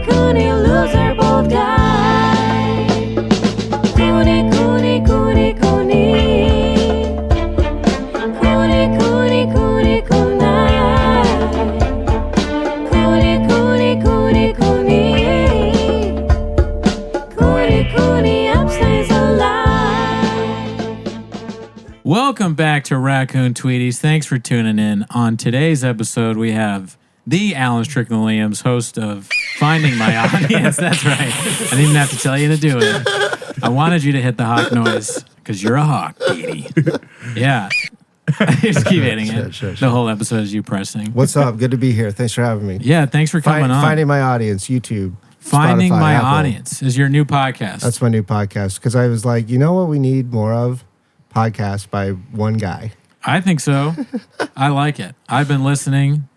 Cooney, loser, bold guy. Cooney, Cooney, Cooney, Cooney. Cooney, Cooney, Cooney, Cooney. Cooney, Cooney, Cooney, Cooney. Cooney, Cooney, upstays alive. Welcome back to Raccoon Tweeties. Thanks for tuning in. On today's episode, we have the Alan Strickland Williams, host of Finding My Audience. That's right. I didn't even have to tell you to do it. I wanted you to hit the hawk noise because you're a hawk, Petey. Yeah. Just keep hitting it. Sure. The whole episode is you pressing. What's up? Good to be here. Thanks for having me. Yeah, thanks for coming on. Finding My Audience, YouTube. Finding Spotify, My Apple. Audience is your new podcast. That's my new podcast because I was like, you know what we need more of? Podcasts by one guy. I think so. I like it. I've been listening.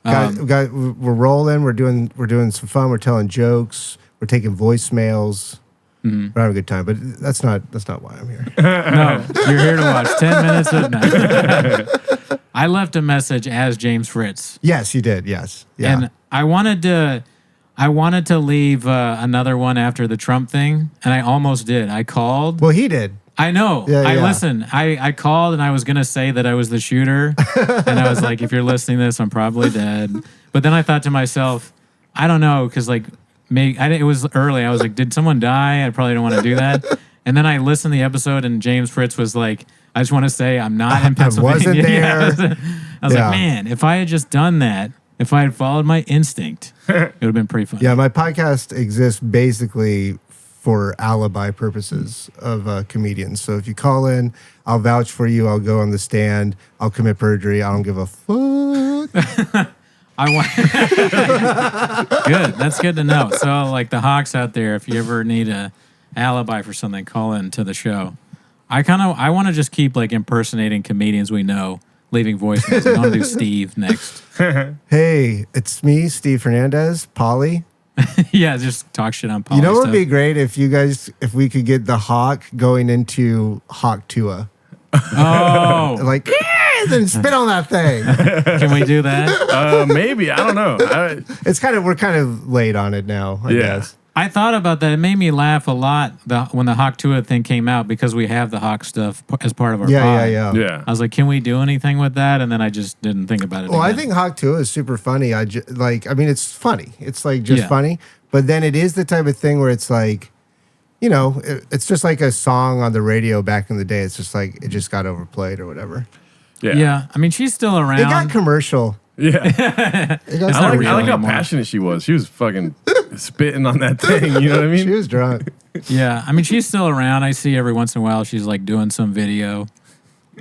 We're rolling. We're doing some fun. We're telling jokes. We're taking voicemails. We're having a good time. But that's not why I'm here. No, you're here to watch 10 minutes of night. I left a message as James Fritz. Yes, you did. Yes. Yeah. And I wanted to leave another one after the Trump thing, and I almost did. I called. Well, he did. I know. Yeah. Listen. I called and I was gonna say that I was the shooter, and I was like, if you're listening to this, I'm probably dead. But then I thought to myself, I don't know, because like it was early. I was like, did someone die? I probably don't want to do that. And then I listened to the episode, and James Fritz was like, I just want to say I'm not in Pennsylvania. I wasn't there. Yeah, I was like, man, if I had just done that, if I had followed my instinct, it would have been pretty fun. Yeah, my podcast exists basically for alibi purposes of comedians. So if you call in, I'll vouch for you. I'll go on the stand. I'll commit perjury. I don't give a fuck. Good. That's good to know. So, like the Hawks out there, if you ever need a alibi for something, call in to the show. I want to just keep like impersonating comedians we know, leaving voicemails. I want to do Steve next. Hey, it's me, Steve Hernandez, Polly. Yeah, just talk shit on Paul. You know what would be great if we could get the Hawk going into Hawk Tua. Oh. Like, then spit on that thing. Can we do that? Maybe. I don't know. We're kind of late on it now, I guess. I thought about that. It made me laugh a lot when the Hawk Tua thing came out because we have the Hawk stuff as part of our pod. Yeah. I was like, can we do anything with that? And then I just didn't think about it. Well, again. I think Hawk Tua is super funny. It's funny. It's like just funny. But then it is the type of thing where it's like, you know, it's just like a song on the radio back in the day. It's just like it just got overplayed or whatever. Yeah. I mean, she's still around. It got commercial. Yeah. I like how passionate she was. She was fucking spitting on that thing. You know what I mean? She was drunk. Yeah. I mean, she's still around. I see every once in a while she's like doing some video.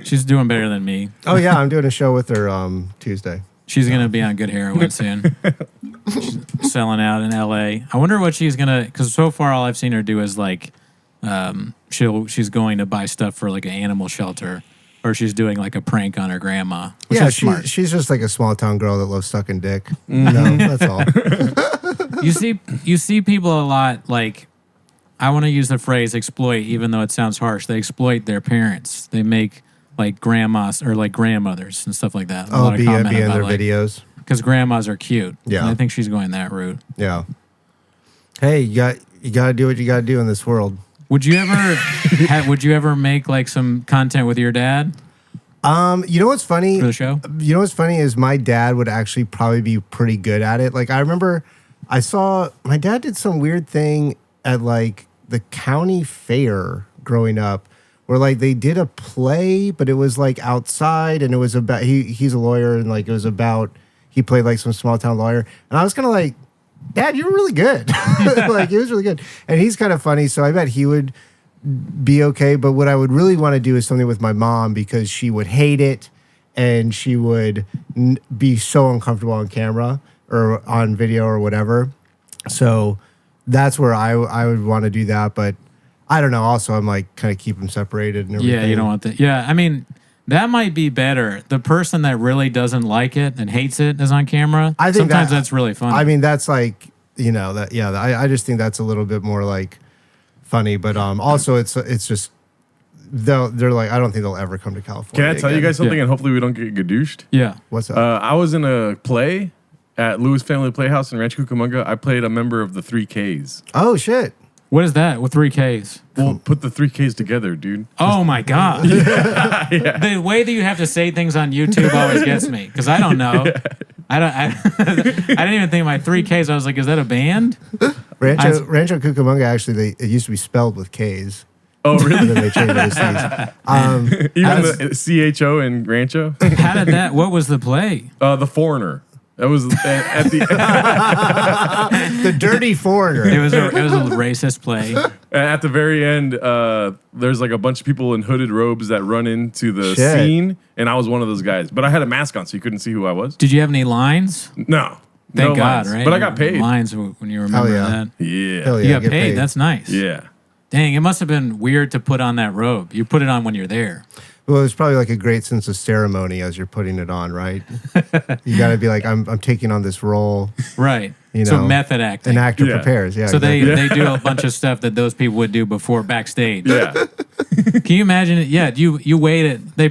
She's doing better than me. Oh, yeah. I'm doing a show with her Tuesday. She's going to be on good heroin soon. She's selling out in L.A. I wonder what she's going to... Because so far all I've seen her do is like... she's going to buy stuff for like an animal shelter. Or she's doing like a prank on her grandma. Which is smart. She's just like a small town girl that loves sucking dick. No, that's all. You see people a lot like... I want to use the phrase exploit, even though it sounds harsh. They exploit their parents. They make... like grandmas or like grandmothers and stuff like that. Be in their videos. Because grandmas are cute. Yeah. And I think she's going that route. Yeah. Hey, you got to do what you got to do in this world. Would you ever make like some content with your dad? You know what's funny? For the show? You know what's funny is my dad would actually probably be pretty good at it. Like I remember I saw my dad did some weird thing at like the county fair growing up. Where like they did a play, but it was like outside, and it was about he's a lawyer, and like it was about he played like some small town lawyer, and I was kind of like, Dad, you're really good. Like he was really good, and he's kind of funny, so I bet he would be okay. But what I would really want to do is something with my mom because she would hate it, and she would be so uncomfortable on camera or on video or whatever. So that's where I would want to do that, but. I don't know. Also, I'm like kind of keep them separated and everything. Yeah, you don't want that. Yeah, I mean, that might be better. The person that really doesn't like it and hates it is on camera. I think sometimes that's really funny. I mean, that's like, you know, that. Yeah, I just think that's a little bit more like funny. But also, it's just they're like, I don't think they'll ever come to California. Can I tell you guys something? And hopefully we don't get gadooshed. Yeah. What's up? I was in a play. at Lewis Family Playhouse in Rancho Cucamonga, I played a member of the 3Ks. Oh shit! What is that with 3Ks? Well, put the 3Ks together, dude. Oh my God. The way that you have to say things on YouTube always gets me because I don't know. I didn't even think my 3Ks. I was like, is that a band? Rancho Cucamonga, actually, it used to be spelled with Ks. Oh, really? And then they changed it to Cs. Even the CHO in Rancho? How did that? What was the play? The Foreigner. That was at the The Dirty Foreigner. It was a racist play. at the very end. There's like a bunch of people in hooded robes that run into the scene, and I was one of those guys. But I had a mask on, so you couldn't see who I was. Did you have any lines? No, Thank no God, lines. right? But I got paid. Lines when you remember that. Yeah, Hell You yeah, got paid. That's nice. yeah. Dang, it must have been weird to put on that robe. You put it on when you're there. Well, it's probably like a great sense of ceremony as you're putting it on, right? You got to be like, I'm taking on this role. Right. You So know, method acting. An actor prepares. Yeah. So exactly. they do a bunch of stuff that those people would do before backstage. Yeah. Can you imagine it? Yeah, you waited. You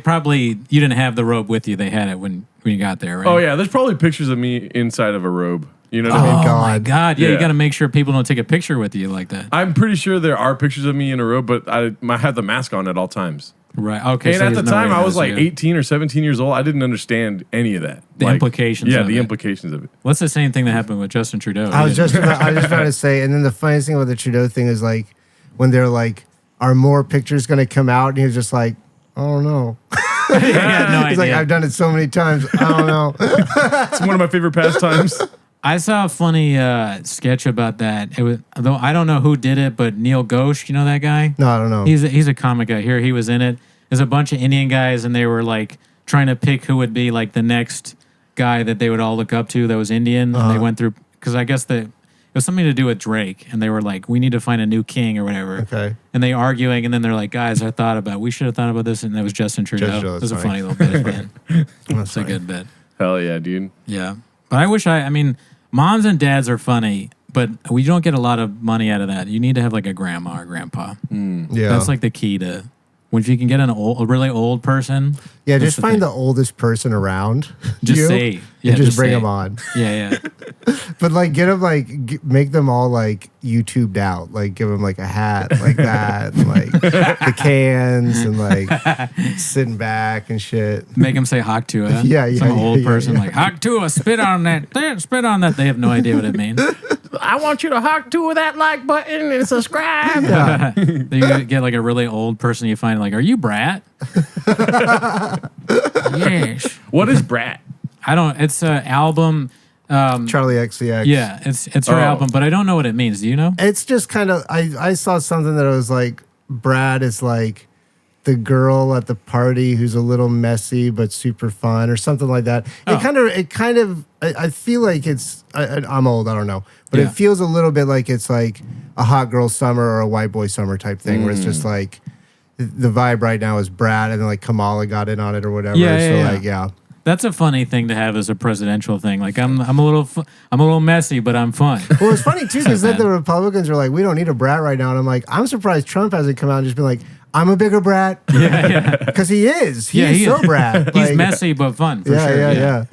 didn't have the robe with you. They had it when you got there, right? Oh yeah, there's probably pictures of me inside of a robe. You know what I mean? Oh my God. God. Yeah, Yeah. you got to make sure people don't take a picture with you like that. I'm pretty sure there are pictures of me in a robe, but I had the mask on at all times. Right. Okay. And so at the there's no time, way I to was like see it. 18 or 17 years old. I didn't understand any of that. The implications Yeah, of the it. implications of it. What's the same thing that happened with Justin Trudeau? I was just about to say, and then the funniest thing about the Trudeau thing is like when they're like, are more pictures going to come out? And he was just like, I don't know. I had no He's idea. like, I've done it so many times. I don't know. It's one of my favorite pastimes. I saw a funny sketch about that. It was, though I don't know who did it, but Neil Ghosh, you know that guy? No, I don't know. He's a comic guy here. He was in it. There's a bunch of Indian guys, and they were like trying to pick who would be like the next guy that they would all look up to that was Indian. And they went through because I guess it was something to do with Drake, and they were like, we need to find a new king or whatever. Okay. And they arguing, and then they're like, guys, we should have thought about this, and that was Justin Trudeau. Justin Trudeau, It was a that's funny little bit, man. That's It's a funny. good bit. Hell yeah, dude. Yeah. But I wish I mean, moms and dads are funny, but we don't get a lot of money out of that. You need to have like a grandma or grandpa. Yeah. That's like the key to, if you can get a really old person. Yeah, that's just the find thing. the oldest person around. Just you, say. Yeah, and just bring say. them on. Yeah, yeah. But like, get them like, make them all like YouTubed out. Like, give them like a hat like that, and, like the cans, and like sitting back and shit. Make them say Haktua. Yeah, Some old yeah, person yeah. like, Haktua, spit on that. Spit on that. They have no idea what it means. I want you to hock to that like button and subscribe. Then you get like a really old person you find like, are you Brat? Yes. What is Brat? I don't, it's an album. Charlie XCX. Yeah, it's her Oh. album, but I don't know what it means. Do you know? It's just kind of, I saw something that was like, Brad is like the girl at the party who's a little messy but super fun or something like that. Oh. It kind of, I feel like it's, I'm old, I don't know, but Yeah. it feels a little bit like it's like a hot girl summer or a white boy summer type thing where it's just like, the vibe right now is Brad, and then like Kamala got in on it or whatever. Yeah, so yeah, yeah. like, yeah. That's a funny thing to have as a presidential thing. Like I'm a little messy, but I'm fun. Well, it's funny too because then bad. the Republicans are like, we don't need a brat right now, and I'm like, I'm surprised Trump hasn't come out and just been like, I'm a bigger brat. Yeah. Because he is. He Yeah, is he so is. brat. He's Like, messy but fun for Yeah, sure. yeah.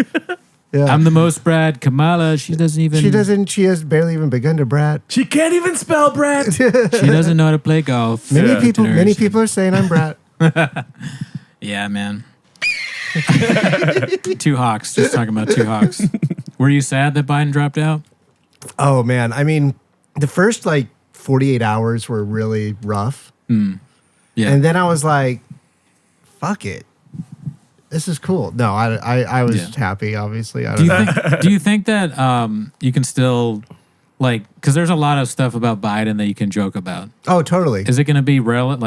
Yeah. I'm the most Brad. Kamala, she doesn't even. She has barely even begun to brat. She can't even spell Brat. She doesn't know how to play golf. Many Generation. people are saying I'm brat. Yeah, man. Two Hawks. Just talking about two Hawks. Were you sad that Biden dropped out? Oh man, I mean, the first like 48 hours were really rough, Yeah. and then I was like, "Fuck it, this is cool." No, I was Yeah. happy. Obviously, I Do don't you know. think? Do you think that you can still like? Because there's a lot of stuff about Biden that you can joke about. Oh, totally. Is it going to be relevant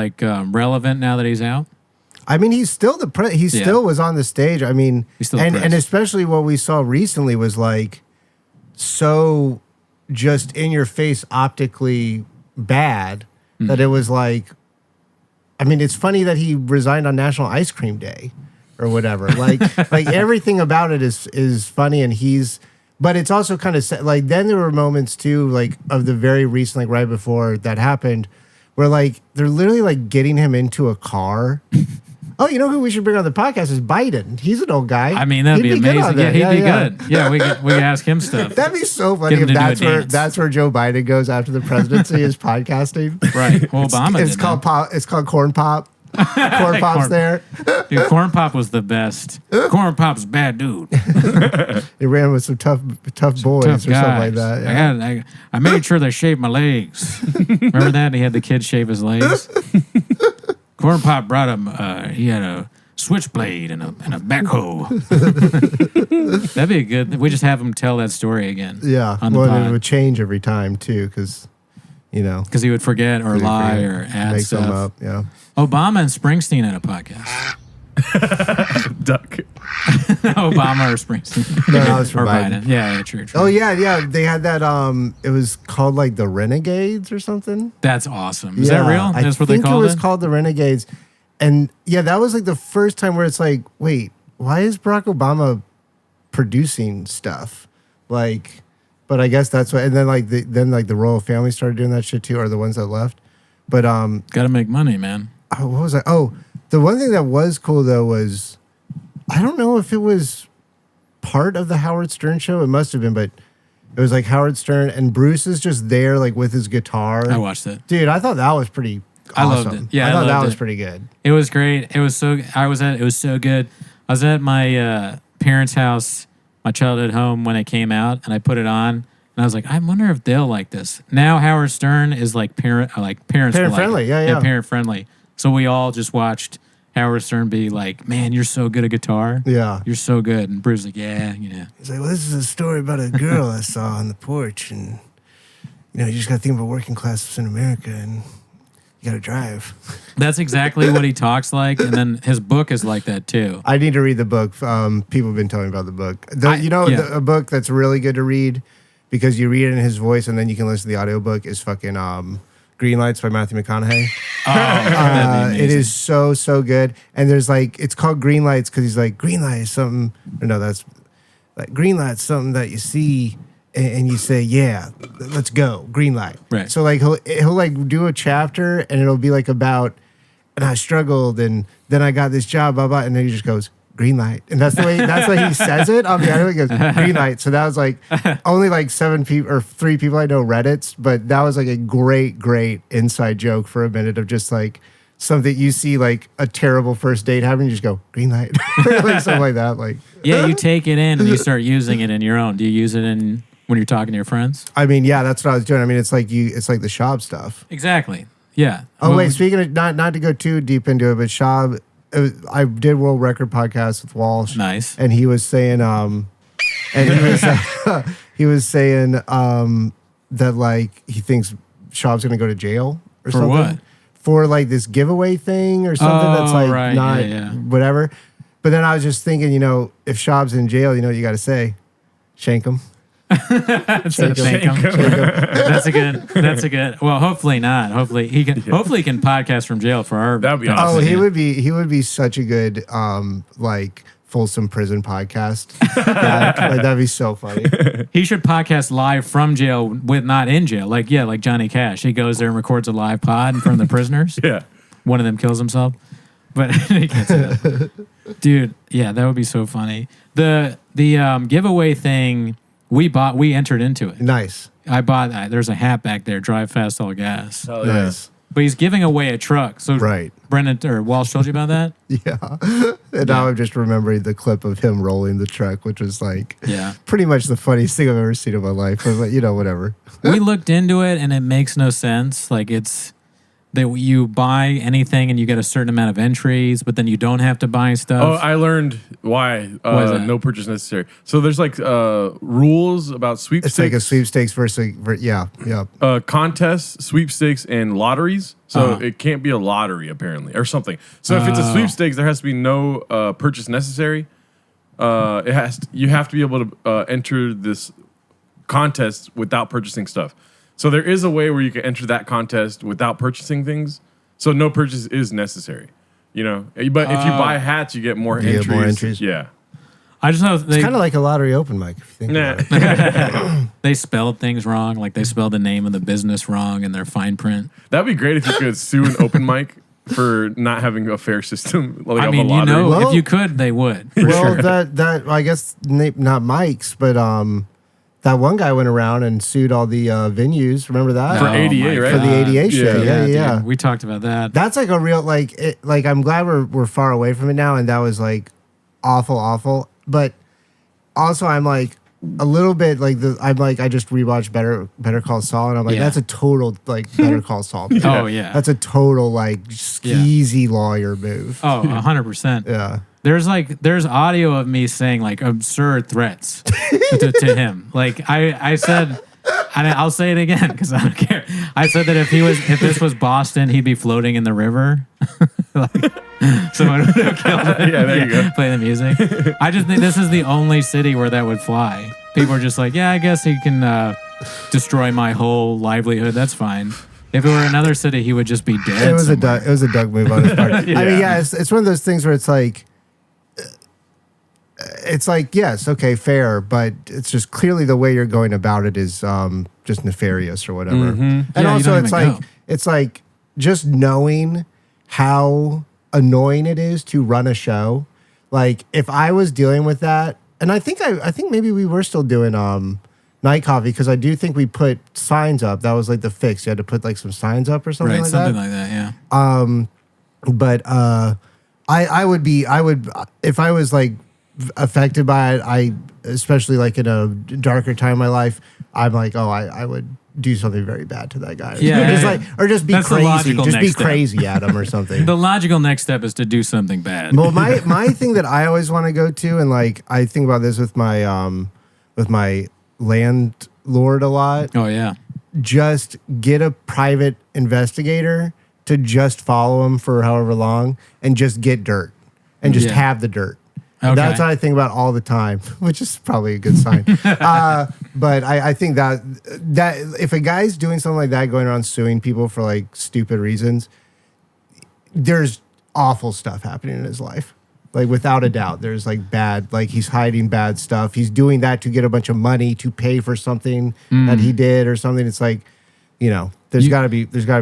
now that he's out? I mean, he's still he Yeah. still was on the stage. I mean, He's still and pressed. especially what we saw recently was like so just in your face optically bad Mm-hmm. that it was like, I mean, it's funny that he resigned on National Ice Cream Day or whatever. Like everything about it is funny, and but it's also kind of like then there were moments too, like of the very recent, like right before that happened, where like they're literally like getting him into a car. Oh, you know who we should bring on the podcast is Biden. He's an old guy. I mean, that'd be He'd amazing. good on Yeah, that. he'd be good. Yeah, we could ask him stuff. That'd be so funny Get him if to do a dance. that's where Joe Biden goes after the presidency is podcasting. Right. Well, Obama It's did called that. pop. It's called Corn Pop. Corn Pop's Corn- there. Dude, Corn Pop was the best. Corn Pop's a bad dude. He ran with some tough boys Tough or something like guys. that. Yeah. I made sure they shaved my legs. Remember that? He had the kid shave his legs. Corn Pop brought him. He had a switchblade and a backhoe. That'd be a good. We just have him tell that story again. Yeah. On the Well, it pod. would change every time too, because Because he would forget or lie or add make stuff. them up. Yeah. Obama and Springsteen had a podcast. Duck. Obama or Springsteen. No, that was for or Biden. Biden. Yeah, true. Oh yeah. They had that. It was called like the Renegades or something. That's awesome. Is that real? That's what they called it? it? Was called the Renegades, and yeah, that was like the first time where it's like, wait, why is Barack Obama producing stuff? Like, but I guess that's what. And then the royal family started doing that shit too, or the ones that left. But Got to make money, man. what was I? Oh, the one thing that was cool though was, I don't know if it was part of the Howard Stern show. It must have been, but it was like Howard Stern and Bruce is just there like with his guitar. I watched it. Dude, I thought that was pretty I awesome. loved it. Yeah, I I thought that loved was it. pretty good. It was great. It was so. It was so good. I was at my parents' house, my childhood home when it came out, and I put it on, and I was like, I wonder if they'll like this. Now Howard Stern is like parents will like Parent it. friendly, yeah. parent friendly. So we all just watched Howard Stern be like, "Man, you're so good at guitar. Yeah. You're so good." And Bruce like, "Yeah." He's like, well, this is a story about a girl I saw on the porch, and you just got to think about working class in America, and you got to drive. That's exactly what he talks like, and then his book is like that too. I need to read the book. People have been telling me about the book. Yeah. A book that's really good to read because you read it in his voice, and then you can listen to the audiobook is fucking Green Lights by Matthew McConaughey. That'd be It amazing. is so good. And there's like, it's called Green Lights because he's like, green light is something, or no, that's like green light's something that you see and you say, yeah, let's go, green light. Right. So like he'll like do a chapter and it'll be like about, and I struggled and then I got this job, blah, blah. And then he just goes, green light. And that's the way he says it on the audio. He goes, green light. So that was like only like 7 people or 3 people I know read it, but that was like a great inside joke for a minute of just like something you see like a terrible first date happening. You just go, green light. Like something like that. Like, Yeah, you take it in and you start using it in your own. Do you use it in when you're talking to your friends? I mean, yeah, that's what I was doing. I mean, it's like the Shab stuff. Exactly. Yeah. Oh, Well, wait, speaking of, not to go too deep into it, but Shab, I did World Record podcast with Walsh. Nice. And he was saying, he was saying that like he thinks Shab's gonna go to jail or For something. what? For like this giveaway thing or something that's Oh, like right. not Yeah. whatever. But then I was just thinking, if Shab's in jail, you know what you got to say? Shank him. That's a good. That's a good. Well, hopefully not. Hopefully he can. Hopefully he can podcast from jail for our. That'd be benefit. awesome. Oh, he would be such a good like Folsom prison podcast. Like, that'd be so funny. He should podcast live from jail with not in jail. Like Johnny Cash. He goes there and records a live pod in front of the prisoners. Yeah. One of them kills himself. But he can't say that. Dude, yeah, that would be so funny. The giveaway thing we entered into it. Nice. I bought that. There's a hat back there, drive fast, all gas. Hell yeah. Nice. But he's giving away a truck. So Right. Brendan or Walsh told you about that? Yeah. And now I'm just remembering the clip of him rolling the truck, which was like Yeah. pretty much the funniest thing I've ever seen in my life. But whatever. We looked into it and it makes no sense. Like it's that you buy anything and you get a certain amount of entries, but then you don't have to buy stuff. Oh, I learned why Why is that? no purchase necessary. So there's like rules about sweepstakes. It's like a sweepstakes versus yeah. Contests, sweepstakes, and lotteries. So Uh-huh. it can't be a lottery apparently, or something. So if it's a sweepstakes, there has to be no purchase necessary. You have to be able to enter this contest without purchasing stuff. So there is a way where you can enter that contest without purchasing things. So no purchase is necessary. But if you buy hats, you get more You get entries. more entries. Yeah. I just know It's they kind of like a lottery open mic if you think Nah. about it. they spelled things wrong. Like they spelled the name of the business wrong in their fine print. That'd be great if you could sue an open mic for not having a fair system. Like I of mean, a lottery. Well- if you could, they would. For Well, sure. that I guess not Mike's, but that one guy went around and sued all the venues. Remember that? For Oh ADA, my right? For the God. ADA shit. Yeah. Yeah. Dude, we talked about that. That's like a real like I'm glad we're far away from it now, and that was like awful. But also I'm like a little bit like I just rewatched Better Call Saul, and I'm like Yeah. that's a total like Better Call Saul. thing. Oh yeah. That's a total like skeezy lawyer move. Oh, 100%. Yeah. There's audio of me saying like absurd threats to him. Like I said, and I'll say it again because I don't care. I said that if this was Boston, he'd be floating in the river. Like, someone would have killed him. Yeah, there you go. Play the music. I just think this is the only city where that would fly. People are just like, yeah, I guess he can destroy my whole livelihood. That's fine. If it were another city, he would just be dead. It was somewhere. a Doug move on his part. I mean, yeah, it's one of those things where it's like yes, okay, fair, but it's just clearly the way you're going about it is just nefarious or whatever. And Yeah, you also, don't it's even like go. it's like just knowing how annoying it is to run a show. Like if I was dealing with that, and I think maybe we were still doing night coffee because I do think we put signs up. That was like the fix. You had to put like some signs up or something Right, like something that. like that. Yeah. But I would if I was like affected by it, I especially like in a darker time in my life, I'm like, oh, I would do something very bad to that guy. Yeah, or just yeah, like or just be That's the crazy. logical Just be next step. crazy at him or something. The logical next step is to do something bad. Well, my thing that I always want to go to, and like I think about this with my landlord a lot, Oh yeah. just get a private investigator to just follow him for however long and just get dirt and just Yeah. have the dirt. Okay. That's what I think about all the time, which is probably a good sign. But I think that if a guy's doing something like that, going around suing people for like stupid reasons, there's awful stuff happening in his life. Like without a doubt, there's like bad, like he's hiding bad stuff. He's doing that to get a bunch of money to pay for something that he did or something. It's like, there's got to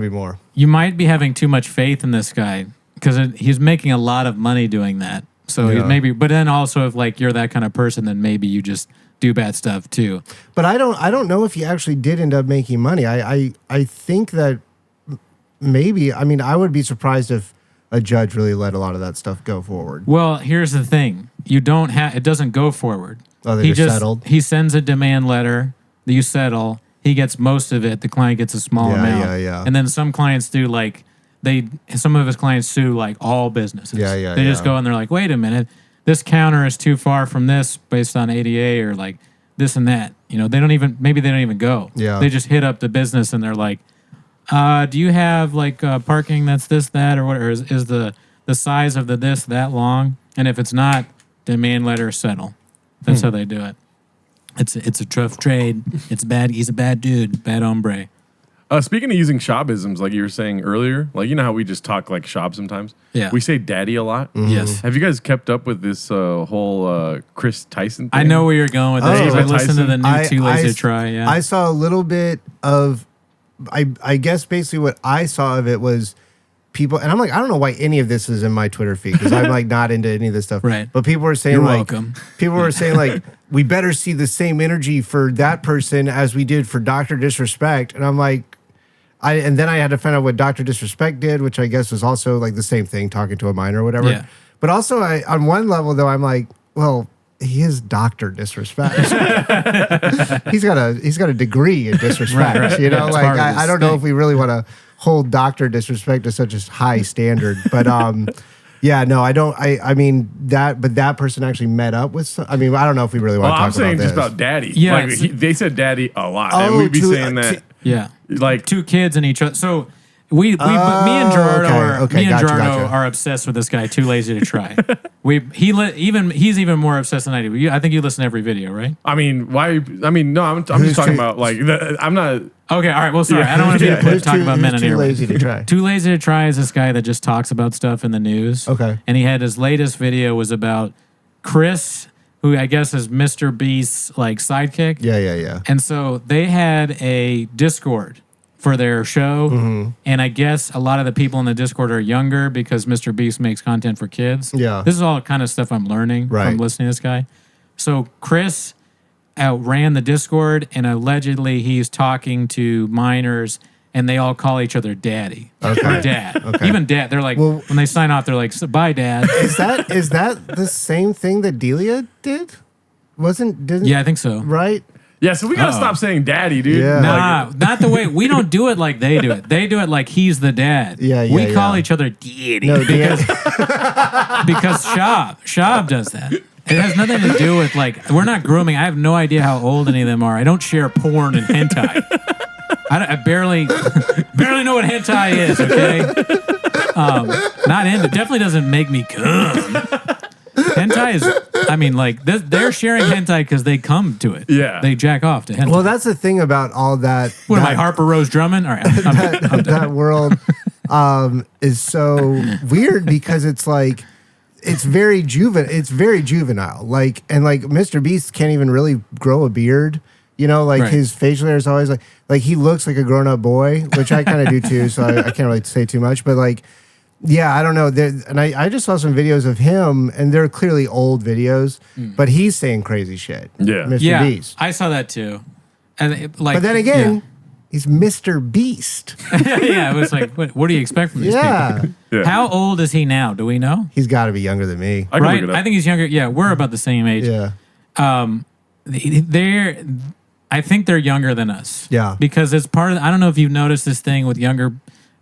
be more. You might be having too much faith in this guy because he's making a lot of money doing that. So Yeah. he's maybe, but then also if like you're that kind of person, then maybe you just do bad stuff too. But I don't know if he actually did end up making money. I think that maybe. I mean, I would be surprised if a judge really let a lot of that stuff go forward. Well, here's the thing: you don't have it doesn't go forward. Oh, they just settled? He sends a demand letter. You settle. He gets most of it. The client gets a small Yeah, amount. yeah. And then some clients do like some of his clients sue like all businesses. Yeah, They just go and they're like, wait a minute, this counter is too far from this based on ADA or like this and that. They don't even go. Yeah. They just hit up the business and they're like, do you have like parking that's this, that, or what? Or is the size of the this that long? And if it's not, demand letter settle. That's how they do it. It's a tough trade. It's bad. He's a bad dude. Bad hombre. Speaking of using shopisms, like you were saying earlier, like you know how we just talk like shop sometimes? Yeah. We say daddy a lot. Yes. Have you guys kept up with this whole Chris Tyson thing? I know where you're going with this. Oh. I listened to the new I- Too Lazy I- to Try. Yeah. I saw a little bit of, I guess basically what I saw of it was people, and I'm like, I don't know why any of this is in my Twitter feed because I'm like not into any of this stuff. Right. But people were saying You're like, welcome. people were saying like, we better see the same energy for that person as we did for Dr. Disrespect. And I'm like, and then I had to find out what Dr. Disrespect did, which I guess was also like the same thing, talking to a minor or whatever. Yeah. But also on one level though, I'm like, well, he is Dr. Disrespect. he's got a degree in disrespect. Right. You know, Yeah, it's like part of his I don't know thing. if we really want to hold Dr. Disrespect to such a high standard. But yeah, no, I don't. I mean but that person actually met up with. I mean, I don't know if we really want Well, to talk I'm saying about just this. about daddy. Yeah, Like, it's- they said daddy a lot. Oh, and we'd be to- saying that. yeah. Like, Two kids and each other. So me and Gerardo okay, Gerardo gotcha. are obsessed with this guy. Too Lazy to Try. He's even more obsessed than I do. I think you listen to every video, right? I mean, why? I mean, no, I'm Who's just talking too- about like, I'm not. Okay, all right. Well, sorry. Yeah. I don't want to be Yeah, the who's talking about men who's in too here. lazy to try. Too Lazy to Try is this guy that just talks about stuff in the news. Okay. And he had his latest video was about Chris, who I guess is Mr. Beast's like sidekick. Yeah. And so they had a Discord for their show. Mm-hmm. And I guess a lot of the people in the Discord are younger because Mr. Beast makes content for kids. Yeah. This is all kind of stuff I'm learning Right. from listening to this guy. So Chris outran the Discord, and allegedly he's talking to minors, and they all call each other daddy. Okay. Or dad. Okay. Even dad. They're like, Well- when they sign off, they're like, bye, dad. Is that the same thing that Delia did? Didn't Yeah, I think so. right? Yeah, so we gotta Uh-oh. stop saying daddy, dude. Yeah. Nah, not the way. We don't do it like they do it. They do it like he's the dad. Yeah, We yeah, call yeah. each other daddy No, because Shab does that. It has nothing to do with like we're not grooming. I have no idea how old any of them are. I don't share porn and hentai. I barely know what hentai is. Okay, not into. Definitely doesn't make me come. Hentai is. I mean, like they're sharing hentai because they come to it. Yeah. they jack off to hentai. Well, that's the thing about all that. What am I, that- Harper Rose Drummond? All right, I'm done. that world is so weird because it's like it's very juvenile. Like Mr. Beast can't even really grow a beard. You know, like Right. his facial hair is always like he looks like a grown up boy, which I kind of do too. So I can't really say too much, but like. Yeah, I don't know. And I just saw some videos of him, and they're clearly old videos, but he's saying crazy shit. Yeah. Mr. Yeah, Beast. I saw that too. And like, But then again, he's Mr. Beast. yeah, it was like, what do you expect from these Yeah. people? Yeah. How old is he now? Do we know? He's got to be younger than me. I can Right? look it up. I think he's younger. Yeah, we're about the same age. Yeah. I think they're younger than us. Yeah. Because it's part of, I don't know if you've noticed this thing with younger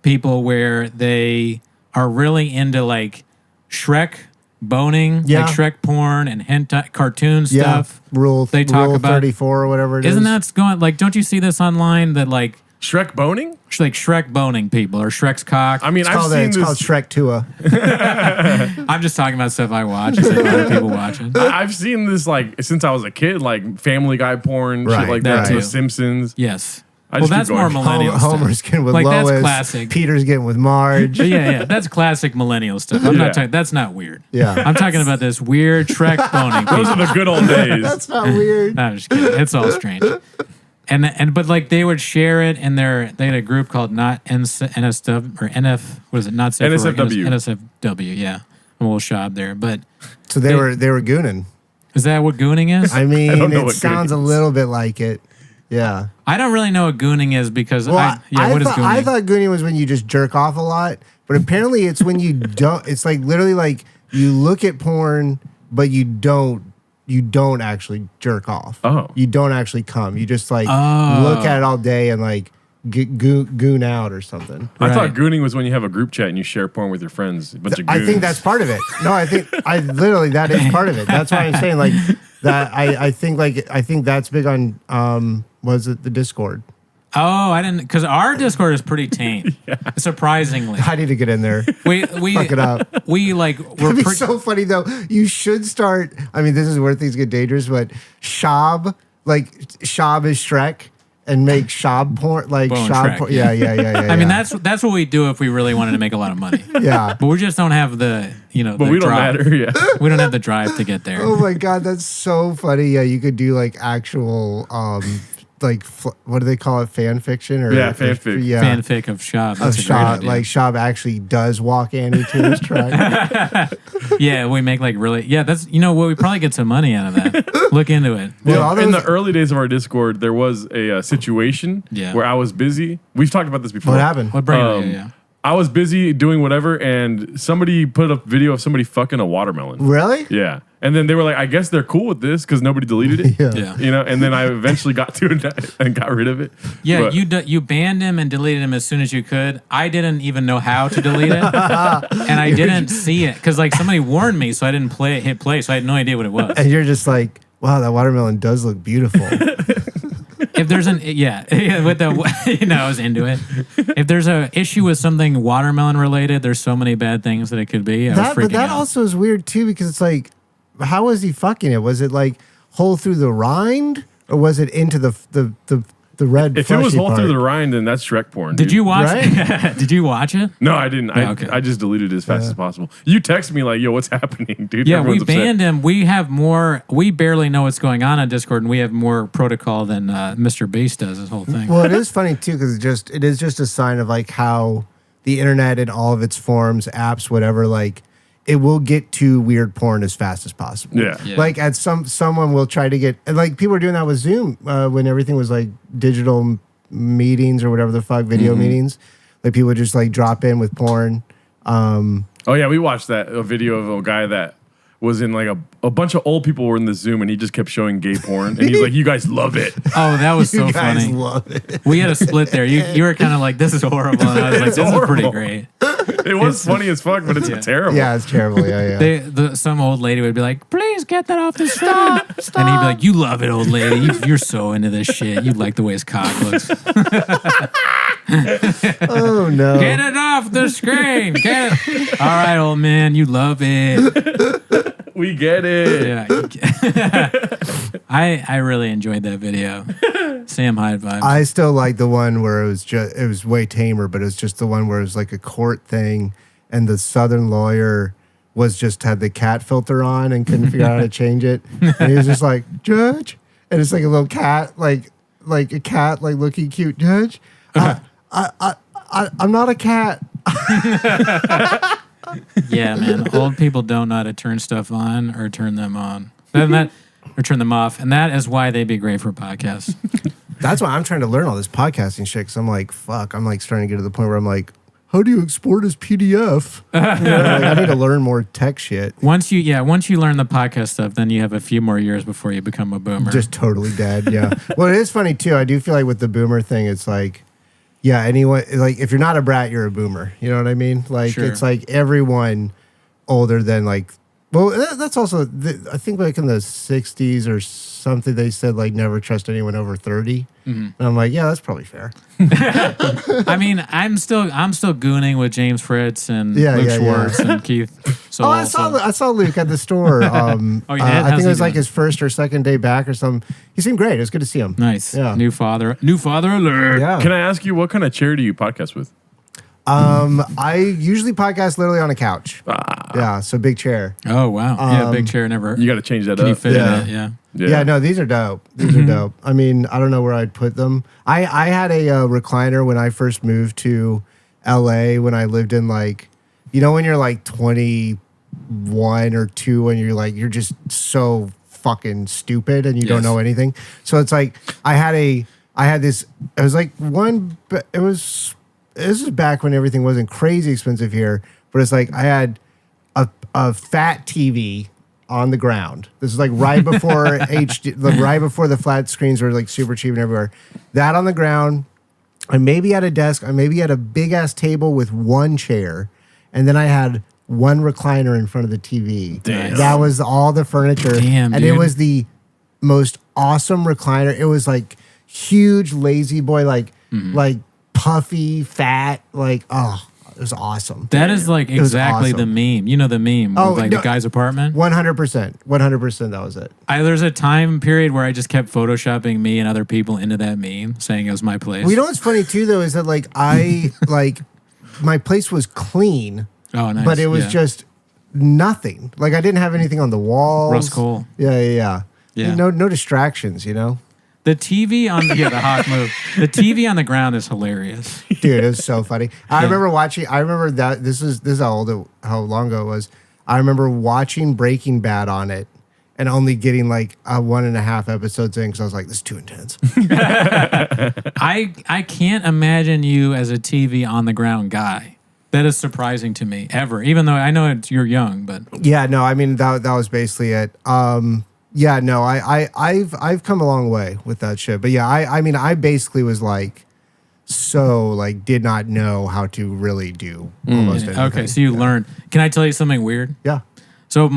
people where they are really into like Shrek boning, Yeah. like Shrek porn and hentai cartoon Yeah. stuff. Rule They talk Rule about- 34 or whatever it is. Isn't that going, like, don't you see this online that like Shrek boning? like Shrek boning people or Shrek's cock? I mean, It's I've called, seen it's this. called Shrek Tua. I'm just talking about stuff I watch instead of other people watching. I've seen this like since I was a kid, like Family Guy porn, Right, shit like that that. too. The Simpsons. Yes. I Well, just keep that's more going. millennial stuff. Homer's getting with Like, Lois. that's classic. Peter's getting with Marge. But yeah, that's classic millennial stuff. I'm Yeah. not talking. That's not weird. Yeah. I'm talking about this weird Shrek boning. Those are people. the good old days. That's not weird. No, I'm just kidding. It's all strange. But like they would share it, and they had a group called not NSW or NF. What is it? Not safe for work. NSFW. NSFW. Yeah, a little shop there. But So they were gooning. is that what gooning is? I mean, I don't know it what sounds a gooning is. little bit like it. Yeah. I don't really know what gooning is because Well, what is gooning? I thought gooning was when you just jerk off a lot, but apparently it's when you don't. It's like literally like you look at porn, but you don't actually jerk off. Oh. You don't actually come. You just like Oh. look at it all day and like goon out or something. I thought Right. gooning was when you have a group chat and you share porn with your friends. A bunch of I goons. think that's part of it. No, I think that is part of it. That's why I'm saying like that. I think that's big on was it the Discord? Oh, I didn't, because our Discord is pretty tame. Surprisingly, I need to get in there. we Fuck it up. we like we're It'd be pretty. so funny though. You should start. I mean, this is where things get dangerous, but Shab is Shrek, and make Shab porn like Bone Shab Shrek, porn. yeah. Yeah. I mean, that's what we do if we really wanted to make a lot of money. yeah. But we just don't have the But the we don't drive. matter. Yeah. We don't have the drive to get there. Oh my god, that's so funny. Yeah, you could do like actual like what do they call it? Fan fiction or Yeah, fanfic. Yeah. Fanfic of Shab. Of That's a great Shab, idea. like Shab actually does walk Annie to his track. Yeah, we make like really. Yeah, that's we probably get some money out of that. Look into it. Well, all in those- the early days of our Discord, there was a situation Yeah. where I was busy. We've talked about this before. What happened? What brain? Um, Yeah. I was busy doing whatever, and somebody put up video of somebody fucking a watermelon. Really? Yeah. And then they were like, I guess they're cool with this because nobody deleted it. Yeah. Yeah. You know, and then I eventually got to it and got rid of it. Yeah, But- you banned him and deleted him as soon as you could. I didn't even know how to delete it, and I didn't see it because like somebody warned me, so I didn't hit play, so I had no idea what it was. And you're just like, wow, that watermelon does look beautiful. If there's with the I was into it. If there's a issue with something watermelon related, there's so many bad things that it could be. I was freaking But that out. also is weird too because it's like, how was he fucking it? Was it like hole through the rind, or was it into the The red. If it was fleshy Hole Through part. the Rind, then that's Shrek porn. Did dude. you watch Right? Did you watch it? No, I didn't. okay. I just deleted it as fast as possible. You texted me like, "Yo, what's happening, dude?" Yeah, we Everyone's upset. banned him. We have more. We barely know what's going on Discord, and we have more protocol than Mr. Beast does. This whole thing. Well, it is funny too because it is just a sign of like how the internet in all of its forms, apps, whatever, like it will get to weird porn as fast as possible. Yeah. Like at someone will try to get, and like people are doing that with Zoom when everything was like digital meetings or whatever the fuck, video meetings. Like people would just like drop in with porn. Oh yeah, we watched a video of a guy that was in like a bunch of old people were in the Zoom and he just kept showing gay porn and he's like, "You guys love it." Oh, that was so You guys funny. love it. We had a split there. You were kind of like, "This is horrible," and I was like, It's "This horrible. is pretty great." It was funny as fuck, but it's terrible. Yeah, it's terrible. Yeah, yeah. Some old lady would be like, "Please get that off the stop," and he'd be like, "You love it, old lady. You're so into this shit. You like the way his cock looks. Oh no. Get it off the screen. Get it. All right, old man, you love it." We get it. Yeah, I really enjoyed that video. Sam Hyde vibes. I still like the one where it was way tamer, but it was just the one where it was like a court thing, and the Southern lawyer had the cat filter on and couldn't figure out how to change it, and he was just like, "Judge," and it's like a little cat, like a cat, like looking cute, "Judge, I'm not a cat." Yeah, man. Old people don't know how to turn stuff on or turn them on. Or turn them off. And that is why they'd be great for podcasts. That's why I'm trying to learn all this podcasting shit. Cause I'm like, fuck. I'm like starting to get to the point where I'm like, how do you export as PDF? Like, I need to learn more tech shit. Once you learn the podcast stuff, then you have a few more years before you become a boomer. Just totally dead. Yeah. Well, it is funny too. I do feel like with the boomer thing, it's like, yeah, anyone, like if you're not a brat, you're a boomer. You know what I mean? Like Sure. it's like everyone older than like, well, that's also, I think like in the 60s or something, they said like never trust anyone over 30. And I'm like, yeah, that's probably fair. I mean, I'm still gooning with James Fritz and Yeah, Luke yeah, Schwartz and Keith. So Oh, I saw Luke at the store. Oh, you did? I How's think he it was like doing? his first or second day back or something. He seemed great. It was good to see him. nice. Yeah. New father alert. Yeah. Can I ask you what kind of chair do you podcast with? I usually podcast literally on a couch. Yeah, so big chair. Oh wow. Yeah, big chair never. You got to change that Can you up. fit Yeah. in it? Yeah. Yeah, no, these are dope. These are dope. I mean, I don't know where I'd put them. I had a recliner when I first moved to LA when I lived in like, you know, when you're like 21 or 2 and you're just so fucking stupid and you don't Yes. know anything. So it's like I had this, it was like this is back when everything wasn't crazy expensive here, but it's like I had a fat TV on the ground. This is like right before HD, like right before the flat screens were like super cheap and everywhere. That on the ground. I maybe had a desk. I maybe had a big ass table with one chair, and then I had one recliner in front of the TV. Damn. That was all the furniture. Damn, and it dude. was the most awesome recliner. It was like huge, lazy boy, like puffy, fat, like it was awesome. That is like was exactly awesome. the meme. You know the meme Oh, of like no. the guy's apartment? 100%. That was it. There's a time period where I just kept photoshopping me and other people into that meme, saying it was my place. Well, you know what's funny too, though, is that like my place was clean, Oh, nice. but it was Yeah. just nothing. Like I didn't have anything on the walls. Russ Cole. Yeah. Yeah. No distractions. You know, The TV on the hawk move. The TV on the ground is hilarious. dude, it was so funny. I remember watching. I remember that this is how long ago it was. I remember watching Breaking Bad on it. And only getting like 1.5 episodes in because I was like, this is too intense. I can't imagine you as a TV on the ground guy. That is surprising to me ever. Even though I know you're young, but Yeah, no, I mean that was basically it. Yeah, no, I've come a long way with that shit. But yeah, I mean I basically was like did not know how to really do almost anything. okay. So you learned. Can I tell you something weird? Yeah. So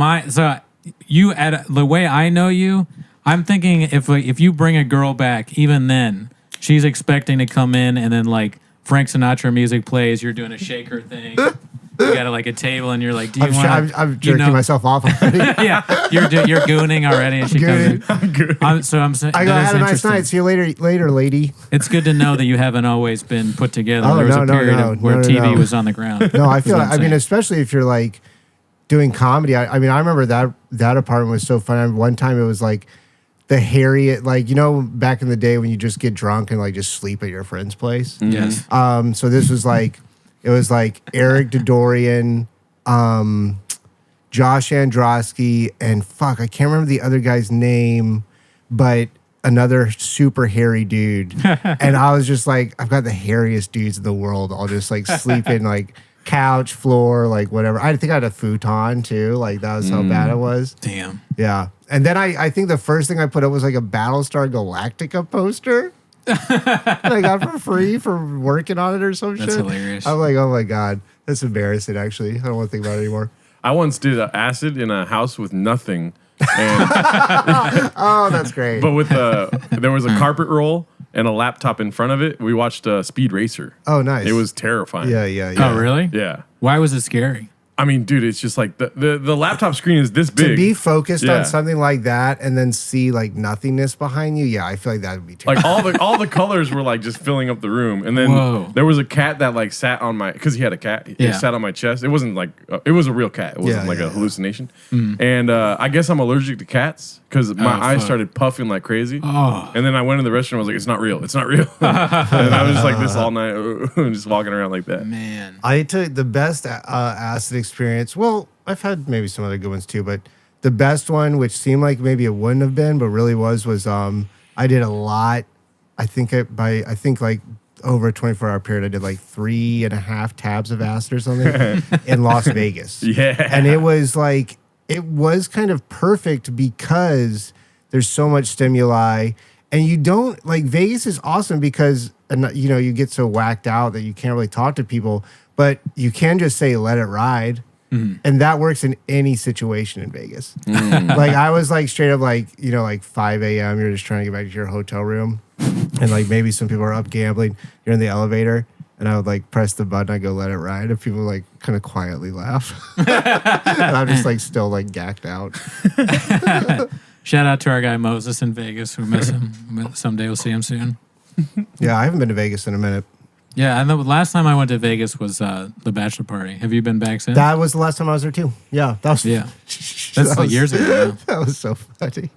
you at the way I know you, I'm thinking if you bring a girl back, even then she's expecting to come in and then like Frank Sinatra music plays, you're doing a shaker thing, You got like a table, and you're like, "Do you I'm, want?" I'm jerking myself off already. Yeah, you're gooning already, and she comes in. I'm saying, I had a nice night. See you later, lady. It's good to know that you haven't always been put together. Oh, there was a period where TV was on the ground. No, I feel. That's what I'm saying. Especially if you're like doing comedy. I remember that apartment was so fun. One time it was like the Harriet, like back in the day when you just get drunk and like just sleep at your friend's place. Yes. So this was like. It was like Eric Dodorian, Josh Androsky, and I can't remember the other guy's name, but another super hairy dude. And I was just like, I've got the hairiest dudes in the world. I'll just like sleep in like couch, floor, like whatever. I think I had a futon too. Like that was how bad it was. Damn. Yeah. And then I think the first thing I put up was like a Battlestar Galactica poster. that I got for free for working on it or some shit. That's hilarious. I'm like, oh my God. That's embarrassing, actually. I don't want to think about it anymore. I once did acid in a house with nothing. And oh, that's great. But with there was a carpet roll and a laptop in front of it. We watched Speed Racer. Oh, nice. It was terrifying. Yeah. Oh, really? Yeah. Why was it scary? I mean, dude, it's just like the laptop screen is this big. To be focused on something like that and then see like nothingness behind you, yeah, I feel like that would be terrible. Like all the colors were like just filling up the room, and then there was a cat that like sat on my because he had a cat. He sat on my chest. It wasn't like it was a real cat. It wasn't like a hallucination. And I guess I'm allergic to cats because my eyes started puffing like crazy. Oh. And then I went in the restaurant. I was like, it's not real. It's not real. And I was just like this all night, just walking around like that. Man, I took the best acid experience. Well, I've had maybe some other good ones too, but the best one, which seemed like maybe it wouldn't have been, but really was I did a lot. I think like over a 24-hour period, I did like 3.5 tabs of acid or something in Las Vegas. Yeah. And it was like, it was kind of perfect because there's so much stimuli and you don't like Vegas is awesome because, you get so whacked out that you can't really talk to people, but you can just say, let it ride. And that works in any situation in Vegas. Like I was like straight up like, like 5 a.m. You're just trying to get back to your hotel room. And like maybe some people are up gambling. You're in the elevator. And I would like press the button. I go, let it ride. And people like kind of quietly laugh. And I'm just like still like gacked out. shout out to our guy Moses in Vegas. We miss him. Someday we'll see him soon. Yeah, I haven't been to Vegas in a minute. Yeah, and the last time I went to Vegas was the bachelor party. Have you been back since? That was the last time I was there too. Yeah, that was That's like years ago. Now. That was so funny,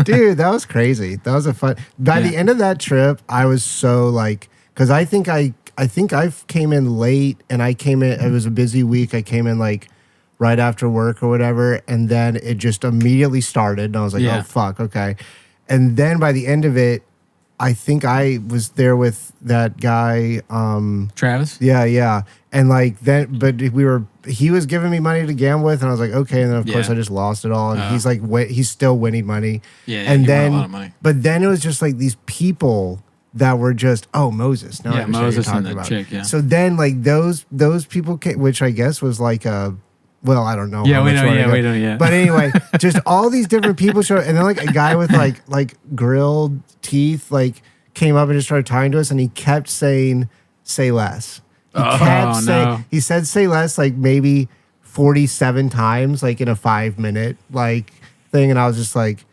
dude. That was crazy. That was a fun. By the end of that trip, I was so like, because I think I came in late, and I came in. It was a busy week. I came in like right after work or whatever, and then it just immediately started, and I was like, oh fuck, okay. And then by the end of it, I think I was there with that guy, Travis. Yeah. And like then, but he was giving me money to gamble with, and I was like, okay. And then of course I just lost it all. And he's like, he's still winning money. Yeah. And then, won a lot of money. But then it was just like these people that were just, Moses. Now I understand Moses what you're and talking the about. chick. Yeah. So then like those people came, which I guess was like well, I don't know. Yeah, we know. Yeah. But anyway, just all these different people showed, and then like a guy with like grilled teeth like came up and just started talking to us, and he kept saying, "Say less." He said "say less" like maybe 47 times, like in a 5-minute like thing, and I was just like,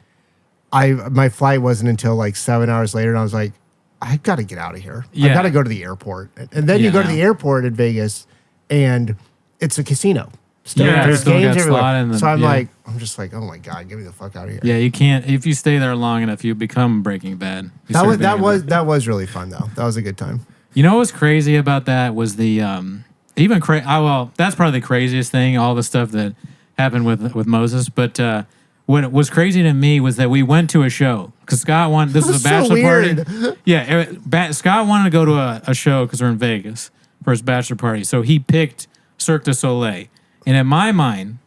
my flight wasn't until like 7 hours later, and I was like, I've got to get out of here. Yeah. I got to go to the airport, and then you go to the airport in Vegas, and it's a casino. There's games everywhere. So I'm just like, oh my God, get me the fuck out of here. Yeah, you can't. If you stay there long enough, you become Breaking Bad. That was really fun though. That was a good time. You know what was crazy about that was the that's probably the craziest thing. All the stuff that happened with Moses, but what was crazy to me was that we went to a show because Scott wanted. This was a bachelor party. Yeah, Scott wanted to go to a show because we're in Vegas for his bachelor party, so he picked Cirque du Soleil. And in my mind,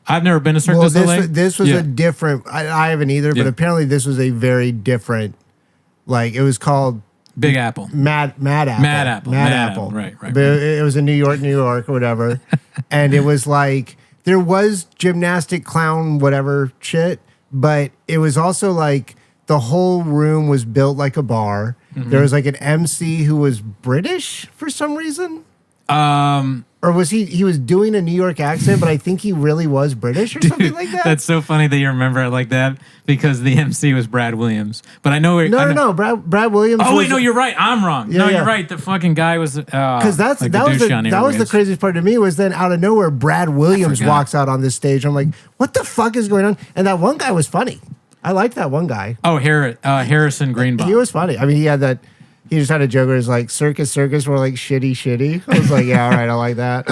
I've never been to Cirque du Soleil. This was a different. I haven't either, but apparently this was a very different. Like it was called Big Apple. Mad Apple. Right. But it was in New York or whatever, and it was like there was gymnastic clown whatever shit, but it was also like the whole room was built like a bar. Mm-hmm. There was like an MC who was British for some reason. Or was he was doing a New York accent, but I think he really was British or something like that? That's so funny that you remember it like that because the MC was Brad Williams. But I know No. Brad Williams. Oh was, wait, no, you're right. I'm wrong. Yeah, no, yeah. you're right. The fucking guy was because that was the craziest part to me was then out of nowhere Brad Williams walks out on this stage. I'm like, what the fuck is going on? And that one guy was funny. I liked that one guy. Oh, Harrison Greenbaum. He was funny. I mean, he had that. He just had a joke where it was like circus, were like shitty. I was like, yeah, all right, I like that.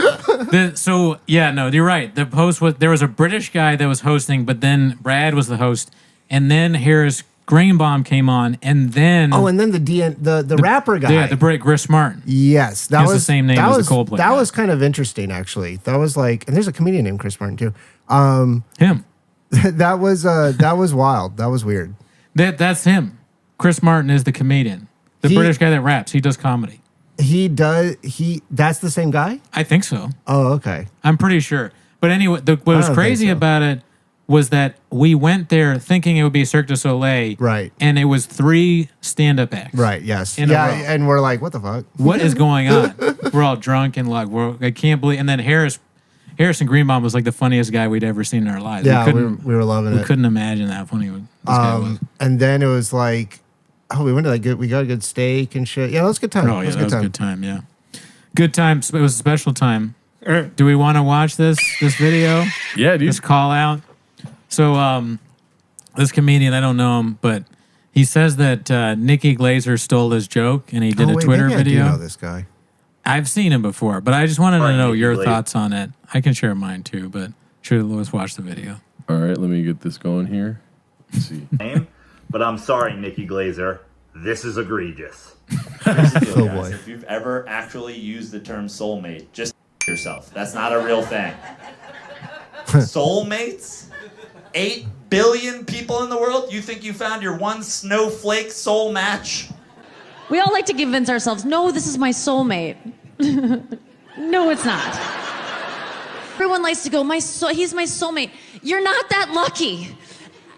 You're right. The host there was a British guy that was hosting, but then Brad was the host, and then Harris Greenbaum came on, and then and then the rapper guy, the Brit Chris Martin. Yes, that was the same name as the Coldplay. That was kind of interesting, actually. That was like, and there's a comedian named Chris Martin too. Him. that was wild. That was weird. That's him. Chris Martin is the comedian. The British guy that raps. He does comedy. That's the same guy? I think so. Oh, okay. I'm pretty sure. But anyway, what was crazy about it was that we went there thinking it would be Cirque du Soleil. Right. And it was 3 stand-up acts. Right, yes. In a row. And we're like, what the fuck? What is going on? We're all drunk and like, I can't believe. And then Harrison Greenbaum was like the funniest guy we'd ever seen in our lives. Yeah, we were loving it. We couldn't imagine how funny this guy was. And then it was like, we went to we got a good steak and shit. Yeah, that was a good time. Oh, yeah, that was a good time, yeah. Good time. It was a special time. Do we want to watch this video? Yeah, dude. This call out. So, this comedian, I don't know him, but he says that Nikki Glazer stole his joke, and he did a Twitter video. I do know this guy. I've seen him before, but I just wanted to know your thoughts on it. I can share mine too, but let's watch the video. All right, let me get this going here. Let's see. But I'm sorry, Nikki Glazer. This is egregious. Here's the deal, Oh, guys. boy. If you've ever actually used the term soulmate, just yourself. That's not a real thing. Soulmates? 8 billion people in the world? You think you found your one snowflake soul match? We all like to convince ourselves, no, this is my soulmate. No, it's not. Everyone likes to go, he's my soulmate. You're not that lucky.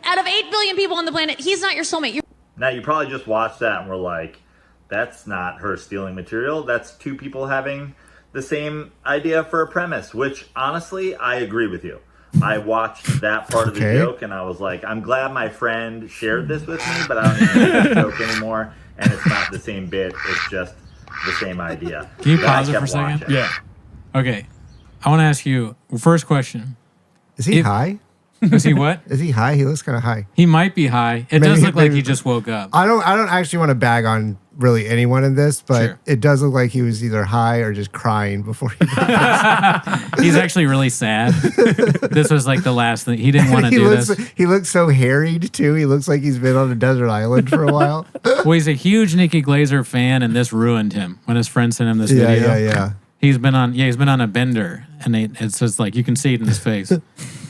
Out of 8 billion people on the planet, he's not your soulmate. Now, you probably just watched that and were like, that's not her stealing material. That's 2 people having the same idea for a premise, which, honestly, I agree with you. I watched that part of the joke and I was like, I'm glad my friend shared this with me, but I don't even make that joke anymore. And it's not the same bit. It's just the same idea. Can you But I pause it for a kept second? watching. Yeah. Okay. I want to ask you, first question. Is he high? Is he what? Is he high? He looks kind of high. He might be high. It does look like he just woke up. I don't actually want to bag on really anyone in this, but Sure. it does look like he was either high or just crying before he He's actually really sad. This was like the last thing. He didn't want to do this. He looks so harried too. He looks like he's been on a desert island for a while. Well, he's a huge Nikki Glazer fan, and this ruined him when his friend sent him this video. Yeah. He's been on a bender, and it's just like you can see it in his face.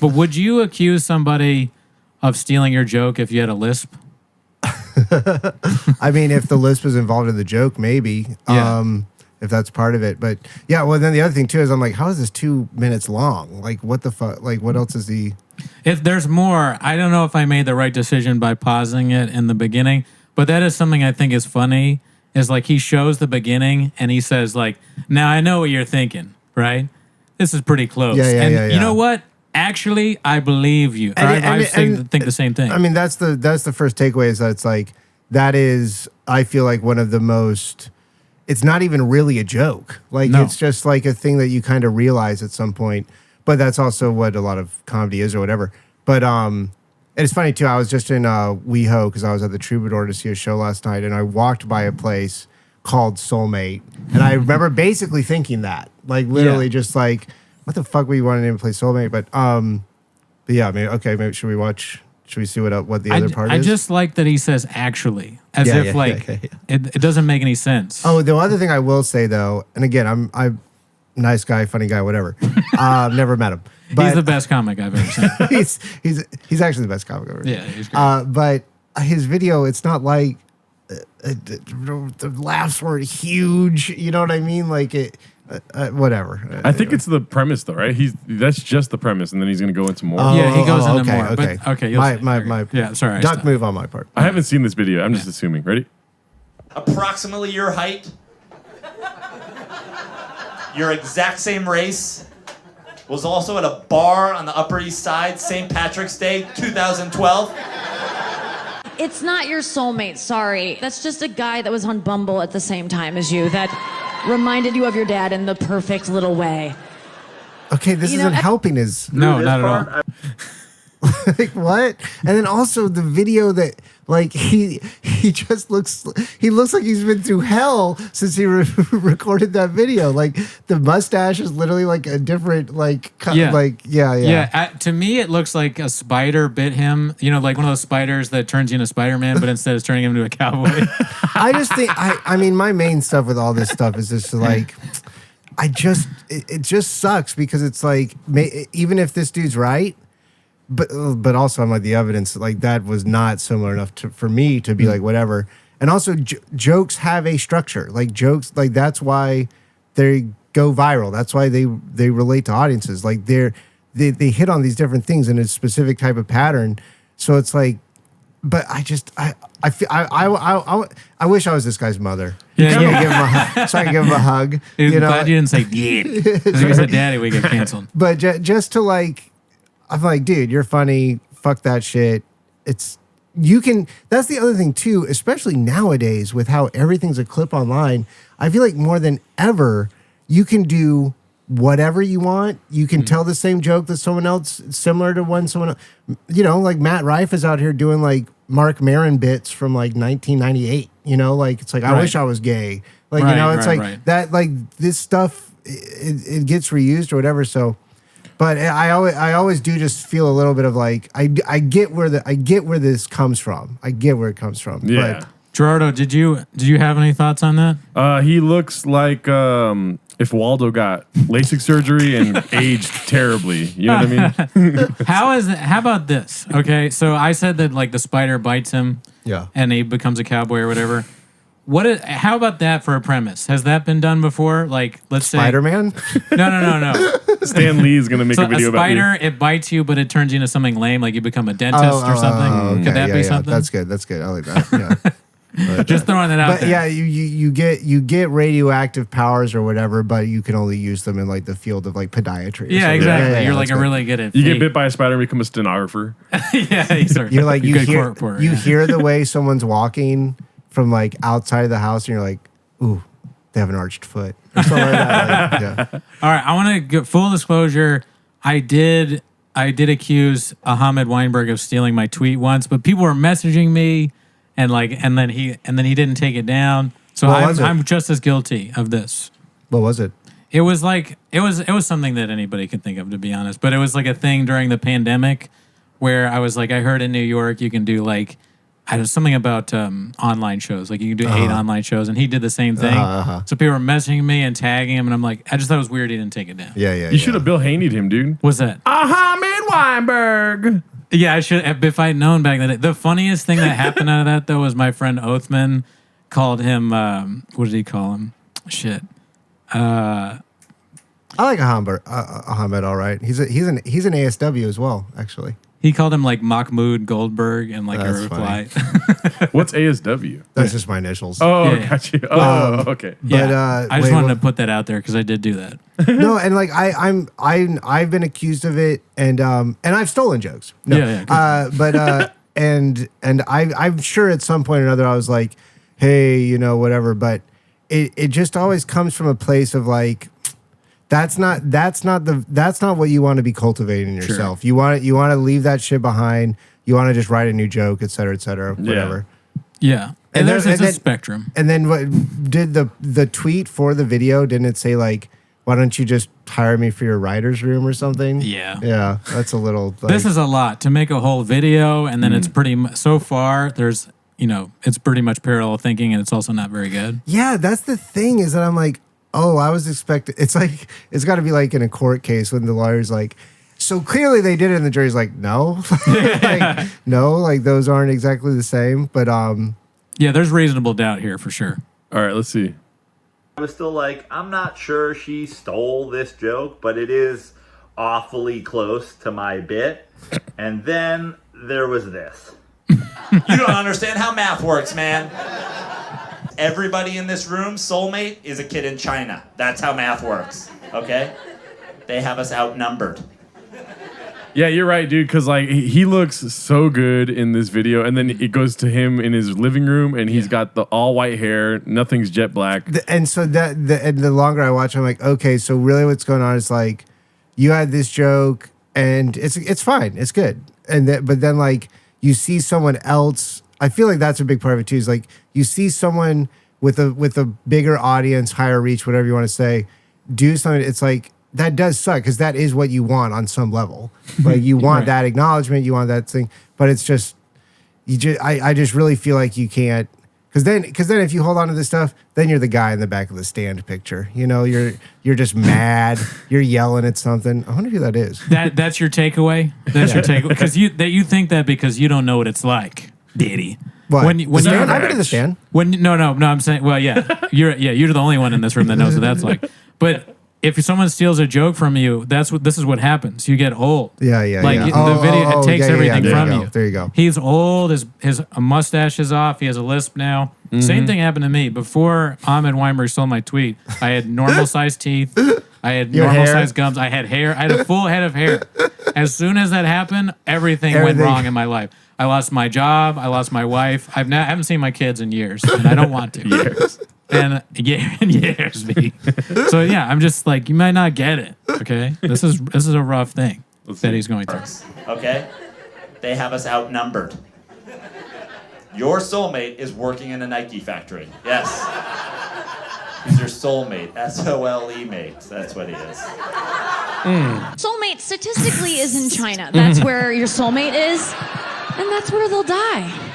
But would you accuse somebody of stealing your joke if you had a lisp? I mean, if the lisp is involved in the joke, maybe. Yeah. If that's part of it. But yeah, well, then the other thing too is I'm like, how is this 2 minutes long? Like, what the fuck? Like, what else is he? If there's more, I don't know if I made the right decision by pausing it in the beginning, but that is something I think is funny. Is like he shows the beginning and he says like, now I know what you're thinking, right? This is pretty close. Yeah. You know what? Actually, I believe you. I think the same thing. I mean, that's the first takeaway is that it's like, that is, I feel like one of the most, it's not even really a joke. Like, No. it's just like a thing that you kind of realize at some point. But that's also what a lot of comedy is or whatever. But and it's funny too. I was just in WeHo because I was at the Troubadour to see a show last night, and I walked by a place called Soulmate, and I remember basically thinking that, like, literally just like, what the fuck were you wanting to play Soulmate? But yeah, maybe should we see what the other part is? I just like that he says actually, as if it doesn't make any sense. Oh, the other thing I will say though, and again, I'm nice guy, funny guy, whatever. Never met him. But he's the best comic I've ever seen. he's actually the best comic I've ever seen. Yeah, he's great. But his video, it's not like the laughs weren't huge. You know what I mean? Like it, whatever. I think it's the premise, though, right? That's just the premise, and then he's going to go into more. Yeah, he goes into more. Okay. But, okay, you'll see. My yeah, sorry. duck move on my part. I haven't seen this video. I'm just assuming. Ready? Approximately your height. your exact same race, was also at a bar on the Upper East Side, St. Patrick's Day, 2012. It's not your soulmate, sorry. That's just a guy that was on Bumble at the same time as you that reminded you of your dad in the perfect little way. Okay, this isn't helping his. No, not at all. Like what? And then also the video that like he just looks like he's been through hell since he recorded that video. Like the mustache is literally like a different like Yeah, to me it looks like a spider bit him. You know, like one of those spiders that turns you into Spider-Man, but instead it's turning him into a cowboy. I just think I mean my main stuff with all this stuff is just like it just sucks because it's like even if this dude's right. But also I'm like the evidence like that was not similar enough for me to be like whatever. And also jokes have a structure. Like jokes like that's why they go viral. That's why they relate to audiences. Like they hit on these different things in a specific type of pattern. So it's like, but I wish I was this guy's mother. Yeah. So I can give him a hug. You know, glad you didn't say yeah. Because if you said daddy, we get canceled. But just to like. I'm like, dude, you're funny. Fuck that shit. That's the other thing too, especially nowadays with how everything's a clip online. I feel like more than ever, you can do whatever you want. You can tell the same joke that someone else, similar to one someone else. You know, like Matt Rife is out here doing like Mark Maron bits from like 1998. You know, like it's like, I wish I was gay. Like, you know, it's that, like this stuff, it gets reused or whatever. So, but I always do just feel a little bit of like I get where this comes from. I get where it comes from. Yeah. But, Gerardo, did you have any thoughts on that? He looks like if Waldo got LASIK surgery and aged terribly. You know what I mean? How about this? Okay, so I said that like the spider bites him, and he becomes a cowboy or whatever. How about that for a premise? Has that been done before? Like, let's say Spider-Man? No. Stan Lee is going to make a video about you. A spider, it bites you, but it turns you into something lame, like you become a dentist or something. Okay. Could that be something? That's good. I like that. Yeah. But, just throwing it out there. But yeah, you get radioactive powers or whatever, but you can only use them in like the field of like podiatry. Yeah, exactly. Yeah, you're like a really good at. You get bit by a spider and become a stenographer. Yeah, you're like you hear the way someone's walking from like outside of the house, and you're like, ooh, they have an arched foot. Or something like that. Like, yeah. All right, I want to get full disclosure. I did accuse Ahmed Weinberg of stealing my tweet once, but people were messaging me, and then he didn't take it down. So I'm just as guilty of this. What was it? It was something that anybody could think of, to be honest. But it was like a thing during the pandemic where I was like, I heard in New York you can do like. I was something about online shows. Like you can do 8 online shows, and he did the same thing. So people were messaging me and tagging him, and I'm like, I just thought it was weird he didn't take it down. Yeah. You should have Bill Haney'd him, dude. What's that? Ahmed Weinberg. Yeah, I should have, if I'd known back then. The funniest thing that happened out of that, though, was my friend Othman called him, what did he call him? Shit. I like Ahmed all right. He's an ASW as well, actually. He called him like Mahmoud Goldberg and like a reply. What's ASW? That's just my initials. Oh, yeah. Got you. Oh, okay. But I just wanted to put that out there because I did do that. No, and like I've been accused of it, and I've stolen jokes. No, and I'm sure at some point or another I was like, hey, you know, whatever. But it just always comes from a place of like. That's not what you want to be cultivating in yourself. Sure. You want to leave that shit behind. You want to just write a new joke, et cetera, whatever. Yeah. And there's a spectrum. And then what did the tweet for the video, didn't it say like, why don't you just hire me for your writer's room or something? Yeah. Yeah. That's a little like, this is a lot to make a whole video, and then it's so far there's it's pretty much parallel thinking, and it's also not very good. Yeah, that's the thing is that I'm like, oh, I was expecting. It's like it's got to be like in a court case when the lawyer's like, so clearly they did it, and the jury's like, no, like those aren't exactly the same. But yeah, there's reasonable doubt here for sure. All right, let's see. I was still like, I'm not sure she stole this joke, but it is awfully close to my bit. And then there was this. You don't understand how math works, man. everybody in this room, soulmate, is a kid in China. That's how math works, okay? They have us outnumbered. Yeah, you're right, dude. Because like he looks so good in this video, and then it goes to him in his living room, and he's got the all white hair. Nothing's jet black. And so and the longer I watch, I'm like, okay, so really, what's going on is like, you had this joke, and it's fine, it's good, but then like you see someone else. I feel like that's a big part of it too. Is like you see someone with a bigger audience, higher reach, whatever you want to say, do something. It's like. That does suck because that is what you want on some level. Like you want that acknowledgement, you want that thing, but it's just I just really feel like you can't because then if you hold on to this stuff, then you're the guy in the back of the stand picture. You know, you're just mad, you're yelling at something. I wonder who that is. That's your takeaway. That's your takeaway because you think that because you don't know what it's like, Diddy. What? When I've been to the stand. No, I'm saying, well, you're the only one in this room that knows what that's like. But if someone steals a joke from you, this is what happens. You get old. Yeah. Like the video, it takes everything from you. There you go. He's old. His mustache is off. He has a lisp now. Same thing happened to me before Ahmed Weinberg stole my tweet. I had normal sized teeth. I had normal sized gums. I had hair. I had a full head of hair. As soon as that happened, everything went wrong in my life. I lost my job. I lost my wife. I haven't seen my kids in years, and I don't want to. Years. And years, me. So yeah, I'm just like, you might not get it. Okay, this is a rough thing that he's going through. Okay, they have us outnumbered. Your soulmate is working in a Nike factory. Yes, he's your soulmate. SOLE mate. That's what he is. Soulmate statistically is in China. That's where your soulmate is, and that's where they'll die.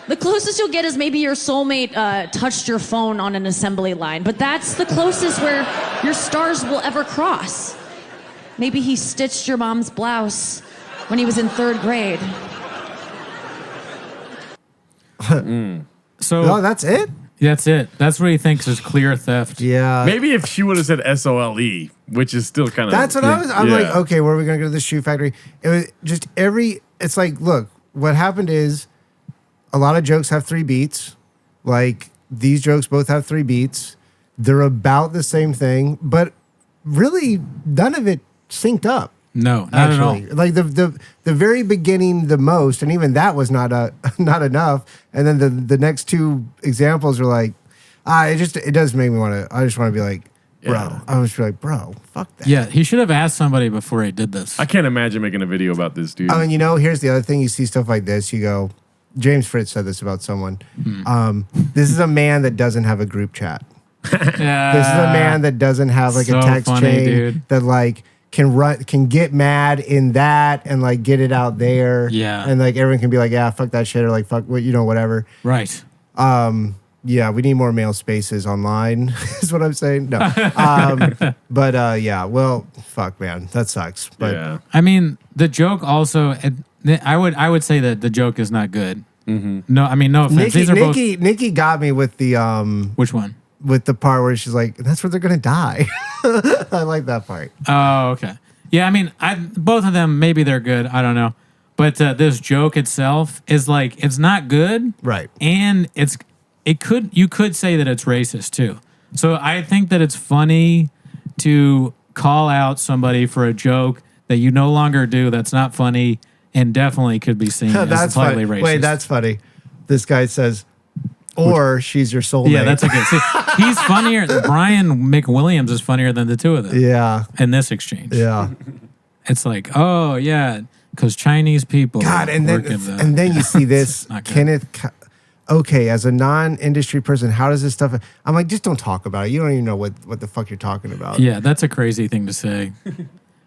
The closest you'll get is maybe your soulmate touched your phone on an assembly line, but that's the closest where your stars will ever cross. Maybe he stitched your mom's blouse when he was in 3rd grade. So No, that's it. that's it. That's what he thinks is clear theft. Yeah. Maybe if she would have said SOLE, which is still kind of. That's what I'm like, okay, where are we going to go to the shoe factory? It was just it's like, look, what happened is a lot of jokes have 3 beats. Like these jokes both have 3 beats. They're about the same thing, but really none of it synced up. No, not Actually, at all. like the very beginning, the most, and even that was not enough. And then the next 2 examples are like, it does make me want to. I just want to be like, bro. Yeah. I was like, bro, fuck that. Yeah, he should have asked somebody before he did this. I can't imagine making a video about this, dude. I mean, here's the other thing. You see stuff like this, you go. James Fritz said this about someone. This is a man that doesn't have a group chat. This is a man that doesn't have like So a text funny, chain dude. that like can get mad in that and like get it out there. Yeah. And like everyone can be like, yeah, fuck that shit or like fuck what whatever. Right. Yeah, we need more male spaces online, is what I'm saying. No. But yeah, well, fuck man. That sucks. But yeah. I mean, the joke also. I would say that the joke is not good. No, I mean no offense. These are both. Nikki got me with the Which one? with the part where she's like, that's where they're gonna die. I like that part. Oh, okay. Yeah, I mean, both of them maybe they're good. I don't know, but this joke itself is like it's not good, Right. And you could say that it's racist too. So I think that it's funny to call out somebody for a joke that you no longer do. That's not funny and definitely could be seen as That's slightly funny. racist. Wait, that's funny. This guy says, or she's your soulmate. yeah, that's a good. See, he's funnier. Brian McWilliams is funnier than the 2 of them. Yeah. In this exchange. Yeah. It's like, oh yeah, because Chinese people. God, and work in the- then you see this Not good. Kenneth. Okay, as a non-industry person, how does this stuff? I'm like, just don't talk about it. You don't even know what the fuck you're talking about. Yeah, that's a crazy thing to say.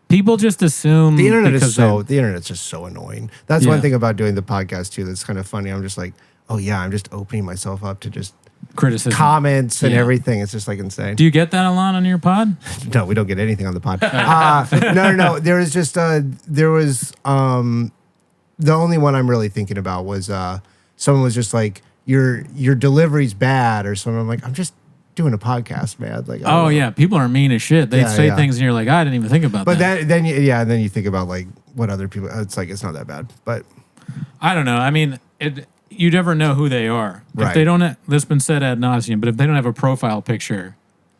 People just assume The internet because is the internet's just so annoying. That's Yeah. one thing about doing the podcast too. That's kind of funny. I'm just like, oh yeah, I'm just opening myself up to just criticism. comments and Yeah. everything. It's just like insane. Do you get that a lot on your pod? No, we don't get anything on the pod. No. There was just the only one I'm really thinking about was someone was just like your delivery's bad or something. I'm like, I'm just doing a podcast, man. Like, I don't Oh know. yeah, people are mean as shit. They Yeah, say yeah. things and you're like, I didn't even think about But that. then you think about like what other people. It's like it's not that bad, but I don't know. I mean, you never know who they are. Right. If they don't, that's been said ad nauseum. But if they don't have a profile picture,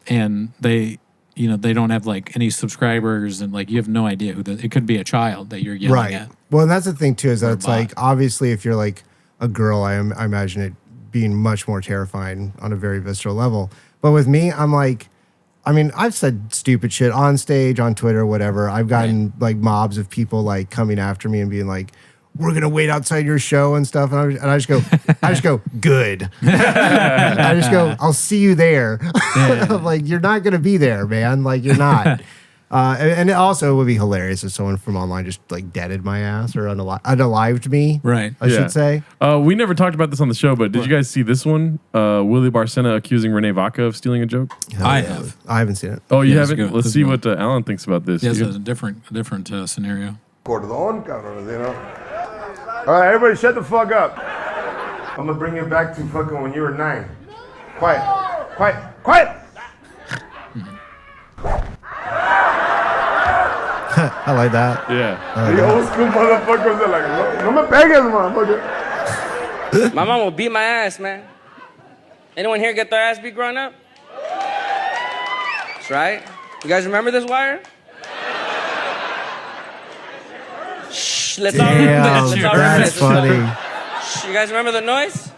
and they don't have like any subscribers, and like you have no idea it could be a child that you're yelling at. Well, and that's the thing too, is that it's bot. like, obviously if you're like a girl, I imagine it being much more terrifying on a very visceral level. But with me, I'm like, I mean, I've said stupid shit on stage, on Twitter, whatever. I've gotten like mobs of people like coming after me and being like, we're gonna wait outside your show and stuff, and I just go, good. I just go, I'll see you there. I'm like, you're not gonna be there, man. Like, you're not. And it also would be hilarious if someone from online just like deaded my ass or unalived me. Right. I should say. We never talked about this on the show, but did you guys see this one? Willie Barcena accusing Renee Vaca of stealing a joke. I have. I haven't seen it. Oh, you Yeah, it's haven't? good. Let's It's see good. what Alan thinks about this. Yes, You- it's a different scenario. Cordon, cabrón, you know. All right, everybody, shut the fuck up. I'm gonna bring you back to fucking when you were 9. Quiet, quiet, quiet. I like that. Yeah. The old school motherfuckers are like, no me pegues, motherfucker. My mom will beat my ass, man. Anyone here get their ass beat growing up? That's right. You guys remember this wire? Shh, let's all Damn, let's all that's reminisce. funny. Shh, you guys remember the noise?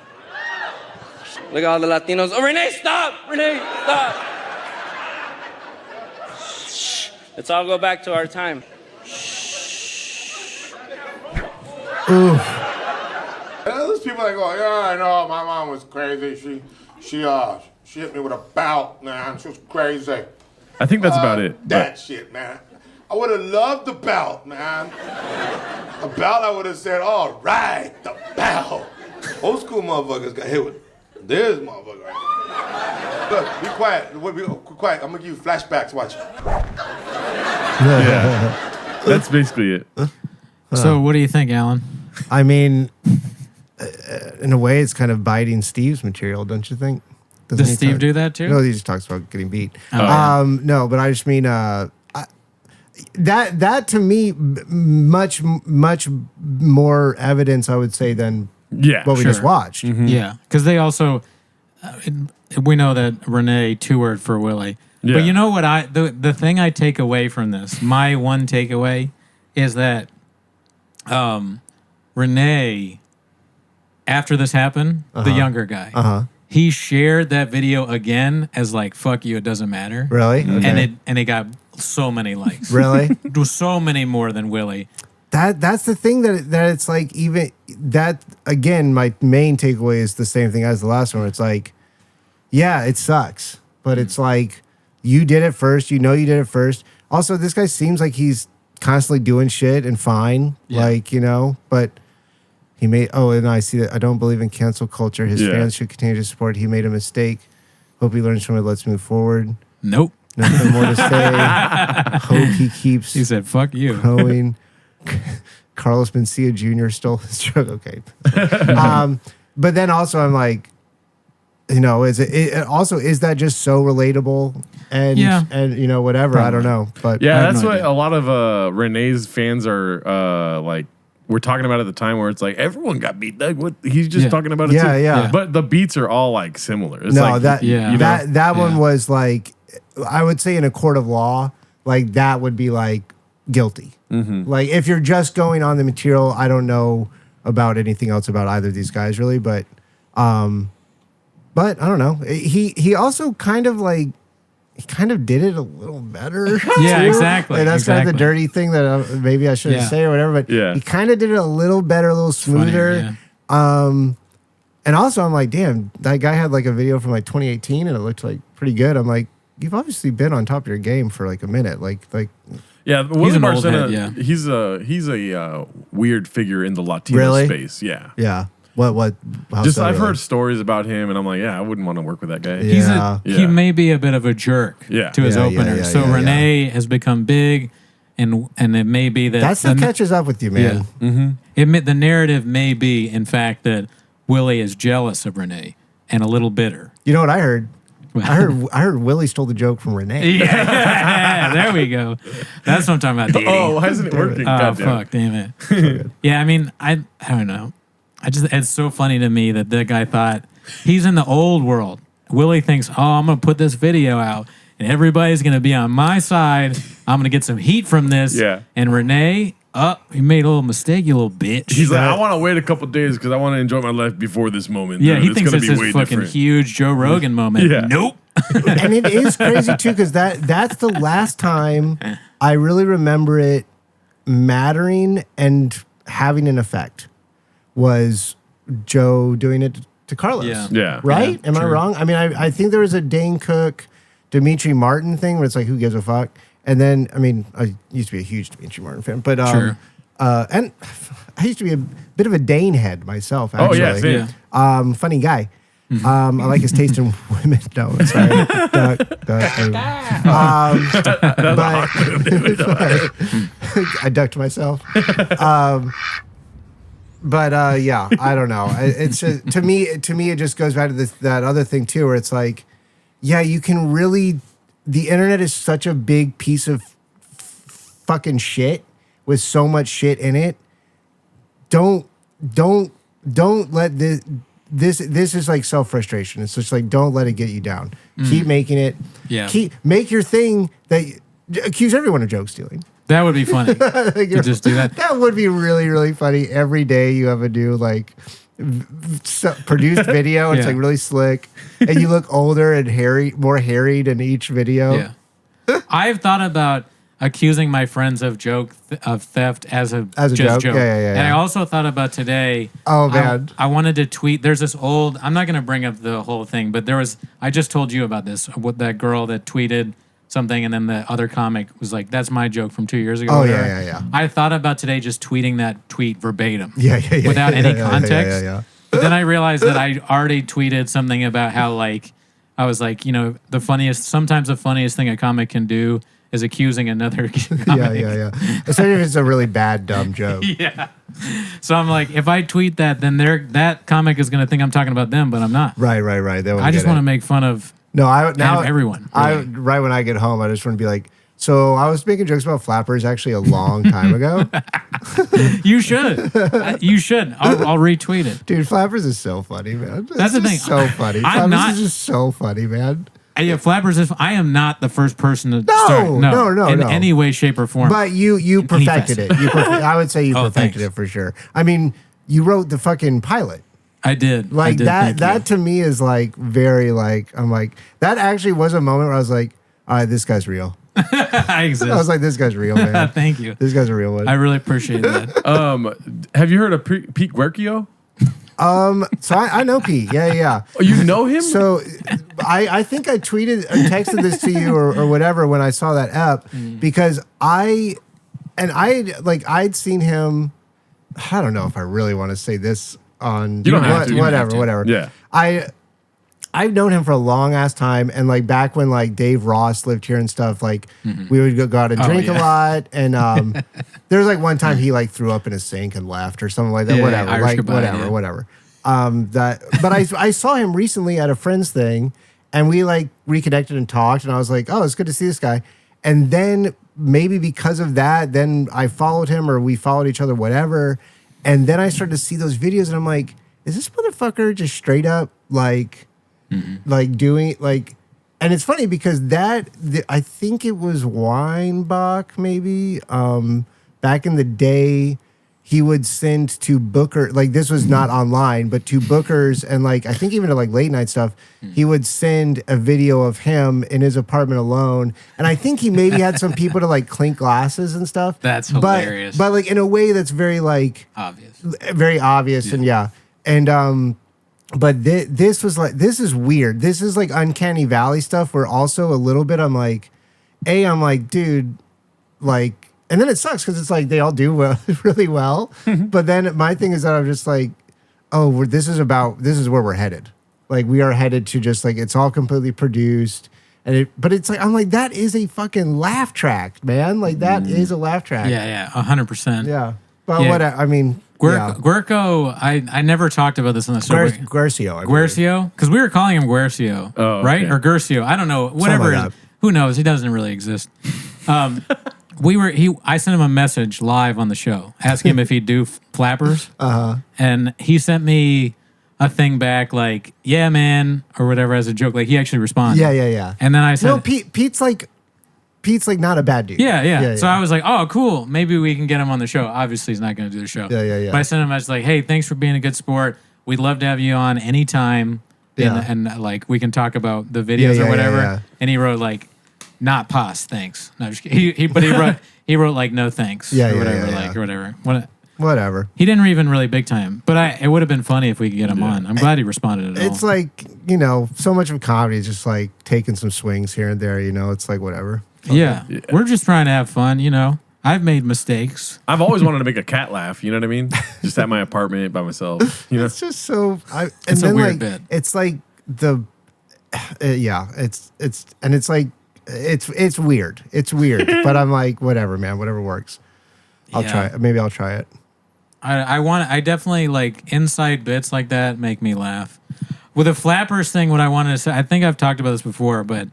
Look at all the Latinos. Oh, Renee, stop! Renee, stop! Shh. Let's all go back to our time. There's people that go, yeah, I know, my mom was crazy. She hit me with a belt, man. She was crazy. I think that's about it. That shit, man. I would have loved the belt, man. A belt, I would have said, all right, the belt. Old school motherfuckers got hit with this motherfucker right here. Look, be quiet. Be quiet. I'm gonna give you flashbacks. Watch. Yeah. That's basically it. So, what do you think, Alan? I mean, in a way, it's kind of biting Steve's material, don't you think? Doesn't Does he Steve talk- do that too? No, he just talks about getting beat. Oh, yeah. No, but I just mean that to me much more evidence, I would say, than Yeah. what we sure. just watched. Yeah, because they also we know that Renee toured for Willie. Yeah. But you know what? The thing I take away from this, my one takeaway, is that Renee, after this happened, the younger guy, he shared that video again as like "fuck you," it doesn't matter. Really? Okay. And it got so many likes. Really? It was so many more than Willie. That's the thing that it's like, even that, again, my main takeaway is the same thing as the last one. It's like, yeah, it sucks, but it's like, you did it first. You know you did it first. Also, this guy seems like he's constantly doing shit and fine, Yeah. like, you know, but he made, and I see that. I don't believe in cancel culture. His Yeah. fans should continue to support. He made a mistake. Hope he learns from it. Let's move forward. Nope. Nothing more to say. Hope he keeps He said, "Fuck you." going. Carlos Mencia Jr. stole his joke. Okay. But then also I'm like, you know, is is that just so relatable and Yeah. and you know, whatever. I don't know. But Yeah, have that's no what idea. a lot of Renee's fans are like. We're talking about at the time where it's like everyone got beat. Like, what he's just Yeah. talking about it. Yeah, too. yeah. But the beats are all like similar. It's no, like, that Yeah. you know? that one Yeah. was like, I would say in a court of law, like that would be like guilty. Like if you're just going on the material, I don't know about anything else about either of these guys really, but I don't know. He also kind of like, he kind of did it a little better. Yeah, too. exactly, Like, that's kind of the exactly. dirty thing that maybe I shouldn't Yeah. say or whatever, but Yeah. he kind of did it a little better, a little smoother. Funnier, And also, I'm like, damn, that guy had like a video from like 2018, and it looked like pretty good. I'm like, you've obviously been on top of your game for like a minute. Like, Yeah, Willie an old Barcena, head, yeah. he's a weird figure in the Latino Really? space. Yeah. yeah, what? How Just so, I've really? heard stories about him, and I'm like, yeah, I wouldn't want to work with that guy. Yeah. He Yeah. may be a bit of a jerk Yeah. to his Yeah, opener. yeah, So yeah, Renee has become big, and it may be that That stuff catches up with you, man. The narrative may be, in fact, that Willie is jealous of Renee and a little bitter. You know what I heard? I heard Willie stole the joke from Renee. Yeah, there we go. That's what I'm talking about. Oh, why isn't it working? Oh, God damn. fuck, damn it. Yeah, I mean, I don't know. it's so funny to me that guy thought he's in the old world. Willie thinks, oh, I'm going to put this video out and everybody's going to be on my side. I'm going to get some heat from this. Yeah. And Renee, you made a little mistake, you little bitch. He's like, I want to wait a couple days because I want to enjoy my life before this moment. Yeah, he It's thinks gonna it's be this way fucking different. huge Joe Rogan moment. Yeah. Nope. And it is crazy too, because that's the last time I really remember it mattering and having an effect was Joe doing it to Carlos. Yeah. Yeah. Right? Yeah, Am I true. wrong? I mean, I think there was a Dane Cook, Dimitri Martin thing where it's like, who gives a fuck? And then, I mean, I used to be a huge Dimitri Martin fan, but Sure. and I used to be a bit of a Dane head myself. Actually. Oh, yeah, same. Yeah. Funny guy. I like his taste in women. No, sorry. I ducked myself. But yeah, I don't know. It's just, to me, it just goes back to that other thing too, where it's like, yeah, you can really. The internet is such a big piece of fucking shit with so much shit in it. Don't let this. This is like self-frustration. It's just like, don't let it get you down. Keep making it. Yeah. Make your thing that accuse everyone of joke stealing. That would be funny to just do that. That would be really, really funny. Every day you have a new like produced video. It's Yeah. like really slick, and you look older and more harried in each video. Yeah. I've thought about accusing my friends of theft as a joke? Yeah. And I also thought about today. Oh, man. I wanted to tweet. There's this old. I'm not going to bring up the whole thing, but there was. I just told you about this. What that girl that tweeted something, and then the other comic was like, "That's my joke from 2 years ago." Oh, whatever. yeah. I thought about today just tweeting that tweet verbatim. Yeah. Without yeah, any yeah, context. Yeah. But then I realized that I already tweeted something about how like I was like, sometimes the funniest thing a comic can do is accusing another comic. Yeah. Especially if it's a really bad, dumb joke. Yeah. So I'm like, if I tweet that, then that comic is going to think I'm talking about them, but I'm not. Right. I just want to make fun of everyone. Right when I get home, I just want to be like, so I was making jokes about flappers actually a long time ago. You should. You should. I'll retweet it. Dude, flappers is so funny, man. That's the thing. So funny. I'm Flappers not- is just so funny, man. Yeah, Flappers, I am not the first person to No, start. no, in no. any way, shape, or form. But you perfected it. I would say you Oh, perfected thanks. it for sure. I mean, you wrote the fucking pilot. I did. Like I did, thank that you. to me is like very like, I'm like, that actually was a moment where I was like, all right, this guy's real. I exist. I was like, this guy's real, man. Thank you. This guy's a real one. I really appreciate that. Have you heard of Pete Guercio? So I know Pete. Yeah. Oh, you know him? So I think I tweeted or texted this to you or whatever when I saw that app because I'd seen him. I don't know if I really want to say this on You don't have to. You don't have to. whatever. Yeah. I've known him for a long ass time, and like back when like Dave Ross lived here and stuff, like we would go out and drink a lot, and there was like one time he like threw up in a sink and left or something like that. Yeah, whatever, Irish like goodbye, whatever. But I saw him recently at a friend's thing, and we like reconnected and talked, and I was like, oh, it's good to see this guy. And then maybe because of that, then I followed him or we followed each other, whatever. And then I started to see those videos, and I'm like, is this motherfucker just straight up like doing like? And it's funny because I think it was Weinbach maybe back in the day. He would send to Booker, like this was not online, but to Bookers and like I think even to like late night stuff, he would send a video of him in his apartment alone. And I think he maybe had some people to like clink glasses and stuff. That's hilarious. But like in a way that's very like Obvious. very obvious and yeah. And but this was like, this is weird. This is like Uncanny Valley stuff where also a little bit I'm like, I'm like, dude, like, and then it sucks because it's like they all do well, really well. But then my thing is that I'm just like, oh, this is where we're headed. Like we are headed to just like, it's all completely produced. But it's like, I'm like, that is a fucking laugh track, man. Like that is a laugh track. Yeah, 100%. Yeah. Well, Yeah. what, I mean. Yeah. Guerco, I never talked about this on the show. Guercio. Guercio? Because we were calling him Guercio, Oh, right? okay. Or Guercio. I don't know. Whatever. like that. Who knows? He doesn't really exist. I sent him a message live on the show asking him if he'd do flappers. And he sent me a thing back like, yeah, man, or whatever as a joke. Like he actually responded. Yeah. And then I said, No, Pete's like not a bad dude. Yeah. So I was like, oh, cool. Maybe we can get him on the show. Obviously, he's not going to do the show. Yeah. But I sent him a message like, hey, thanks for being a good sport. We'd love to have you on anytime. Yeah. And like, we can talk about the videos or whatever. Yeah. And he wrote like, not pos, thanks. No, just kidding. He wrote like, no thanks. Yeah, or whatever. yeah. Or whatever. Whatever. He didn't even really big time, but it would have been funny if we could get him on. I'm glad he responded at all. It's like, so much of comedy is just like taking some swings here and there, it's like whatever. Yeah. We're just trying to have fun, I've made mistakes. I've always wanted to make a cat laugh. You know what I mean? Just at my apartment by myself. It's just so. It's a weird bit. It's like it's weird. It's weird, but I'm like, whatever, man. Whatever works. I'll try it. Maybe I'll try it. I definitely like inside bits like that make me laugh. With the flappers thing, what I wanted to say, I think I've talked about this before, but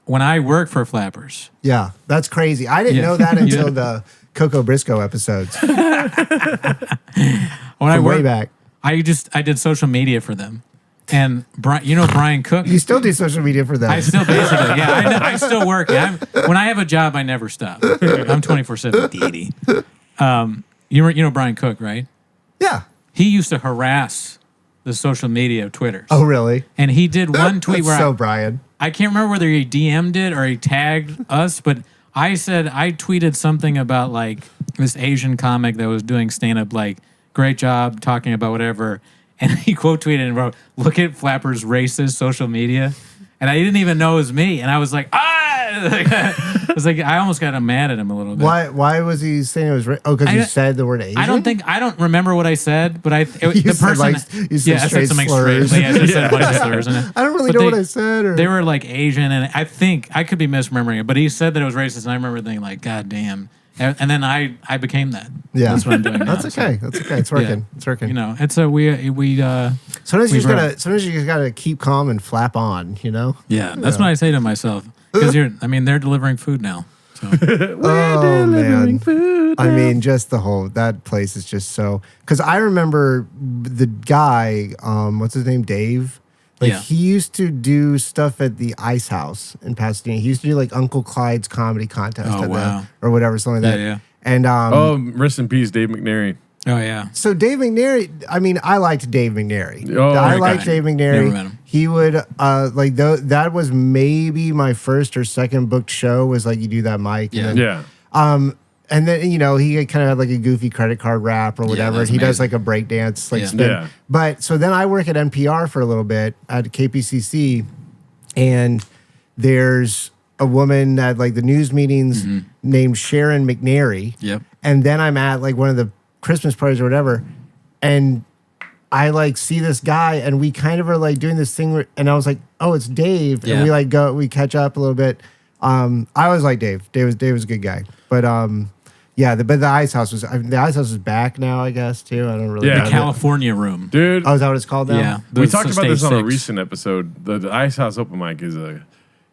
when I worked for Flappers. Yeah, that's crazy. I didn't know that until the Coco Briscoe episodes. When I worked, way back. I did social media for them. And Brian Cook. You still do social media for them. I still basically, yeah. I still work. When I have a job, I never stop. I'm 24/7 deity. You know Brian Cook, right? Yeah. He used to harass the social media of Twitter. Oh, really? And he did one tweet where Brian. I can't remember whether he DM'd it or he tagged us, but I tweeted something about like this Asian comic that was doing stand-up, like, great job talking about whatever. And he quote tweeted and wrote, look at Flapper's racist social media. And I didn't even know it was me. And I was like, I was like, I almost got mad at him a little bit. Why was he saying it was because you said the word Asian? I don't remember what I said, but you said something slurs. straight. I said a bunch of slurs. I don't really know what I said. They were like Asian, and I think I could be misremembering it, but he said that it was racist, and I remember thinking like, God damn. And then I became that. Yeah, that's what I'm doing now. That's okay. That's okay. It's working. It's working. It's a we. Sometimes you just gotta keep calm and flap on. Yeah, that's what I say to myself because they're delivering food now. So. We're delivering food. I mean, just that place is just so. Because I remember the guy. What's his name? Dave. He used to do stuff at the Ice House in Pasadena. He used to do like Uncle Clyde's comedy contest or whatever, something like that. Yeah. And rest in peace, Dave McNary. Oh yeah. So Dave McNary, I mean, I liked Dave McNary. Oh, I liked Dave McNary. Never met him. He would that was maybe my first or second booked show. Was like you do that mic. Yeah. And then, he kind of had like a goofy credit card rap or whatever. And he does like a breakdance spin. Yeah. But so then I work at NPR for a little bit at KPCC. And there's a woman at like the news meetings named Sharon McNary. Yep. And then I'm at like one of the Christmas parties or whatever. And I like see this guy and we kind of are like doing this thing. And I was like, oh, it's Dave. Yeah. And we catch up a little bit. I always like Dave. Dave was a good guy. But but the Ice House is back now, I guess, too. I don't really know. The California Room. Dude. Oh, is that what it's called now? Yeah. We talked about this on a Stage 6. recent episode. The Ice House open mic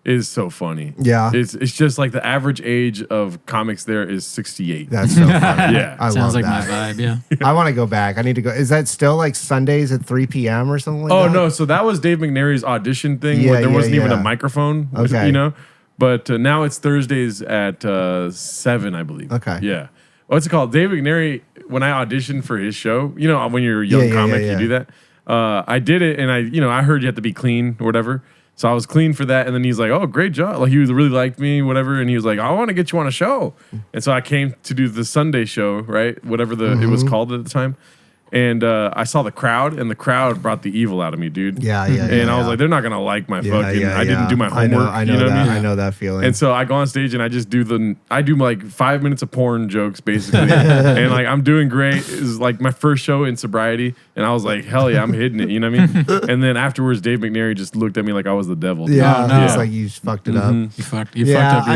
is so funny. Yeah. It's just like the average age of comics there is 68. That's so funny. Yeah. I Sounds love like that. my vibe, yeah. I want to go back. I need to go. Is that still like Sundays at 3 p.m. or something like that? Oh, no. So that was Dave McNary's audition thing where there wasn't even a microphone. Okay. But now it's Thursdays at 7, I believe. Okay. Yeah. What's it called? Dave McNary, when I auditioned for his show, when you're a young comic, you do that. I did it, and I heard you have to be clean or whatever. So I was clean for that, and then he's like, "Oh, great job!" Like he really liked me, whatever. And he was like, "I want to get you on a show." And so I came to do the Sunday show, right? Whatever it was called at the time. And I saw the crowd, and the crowd brought the evil out of me, dude. Yeah. And I was like, they're not gonna like my fucking. I didn't do my homework. I know you know that. what I mean? I know that feeling. And so I go on stage and I just do like 5 minutes of porn jokes basically, and like I'm doing great. It was like my first show in sobriety, and I was like, hell yeah, I'm hitting it. You know what I mean? And then afterwards, Dave McNary just looked at me like I was the devil. Yeah, Oh, no. it's like you fucked it up. You fucked up your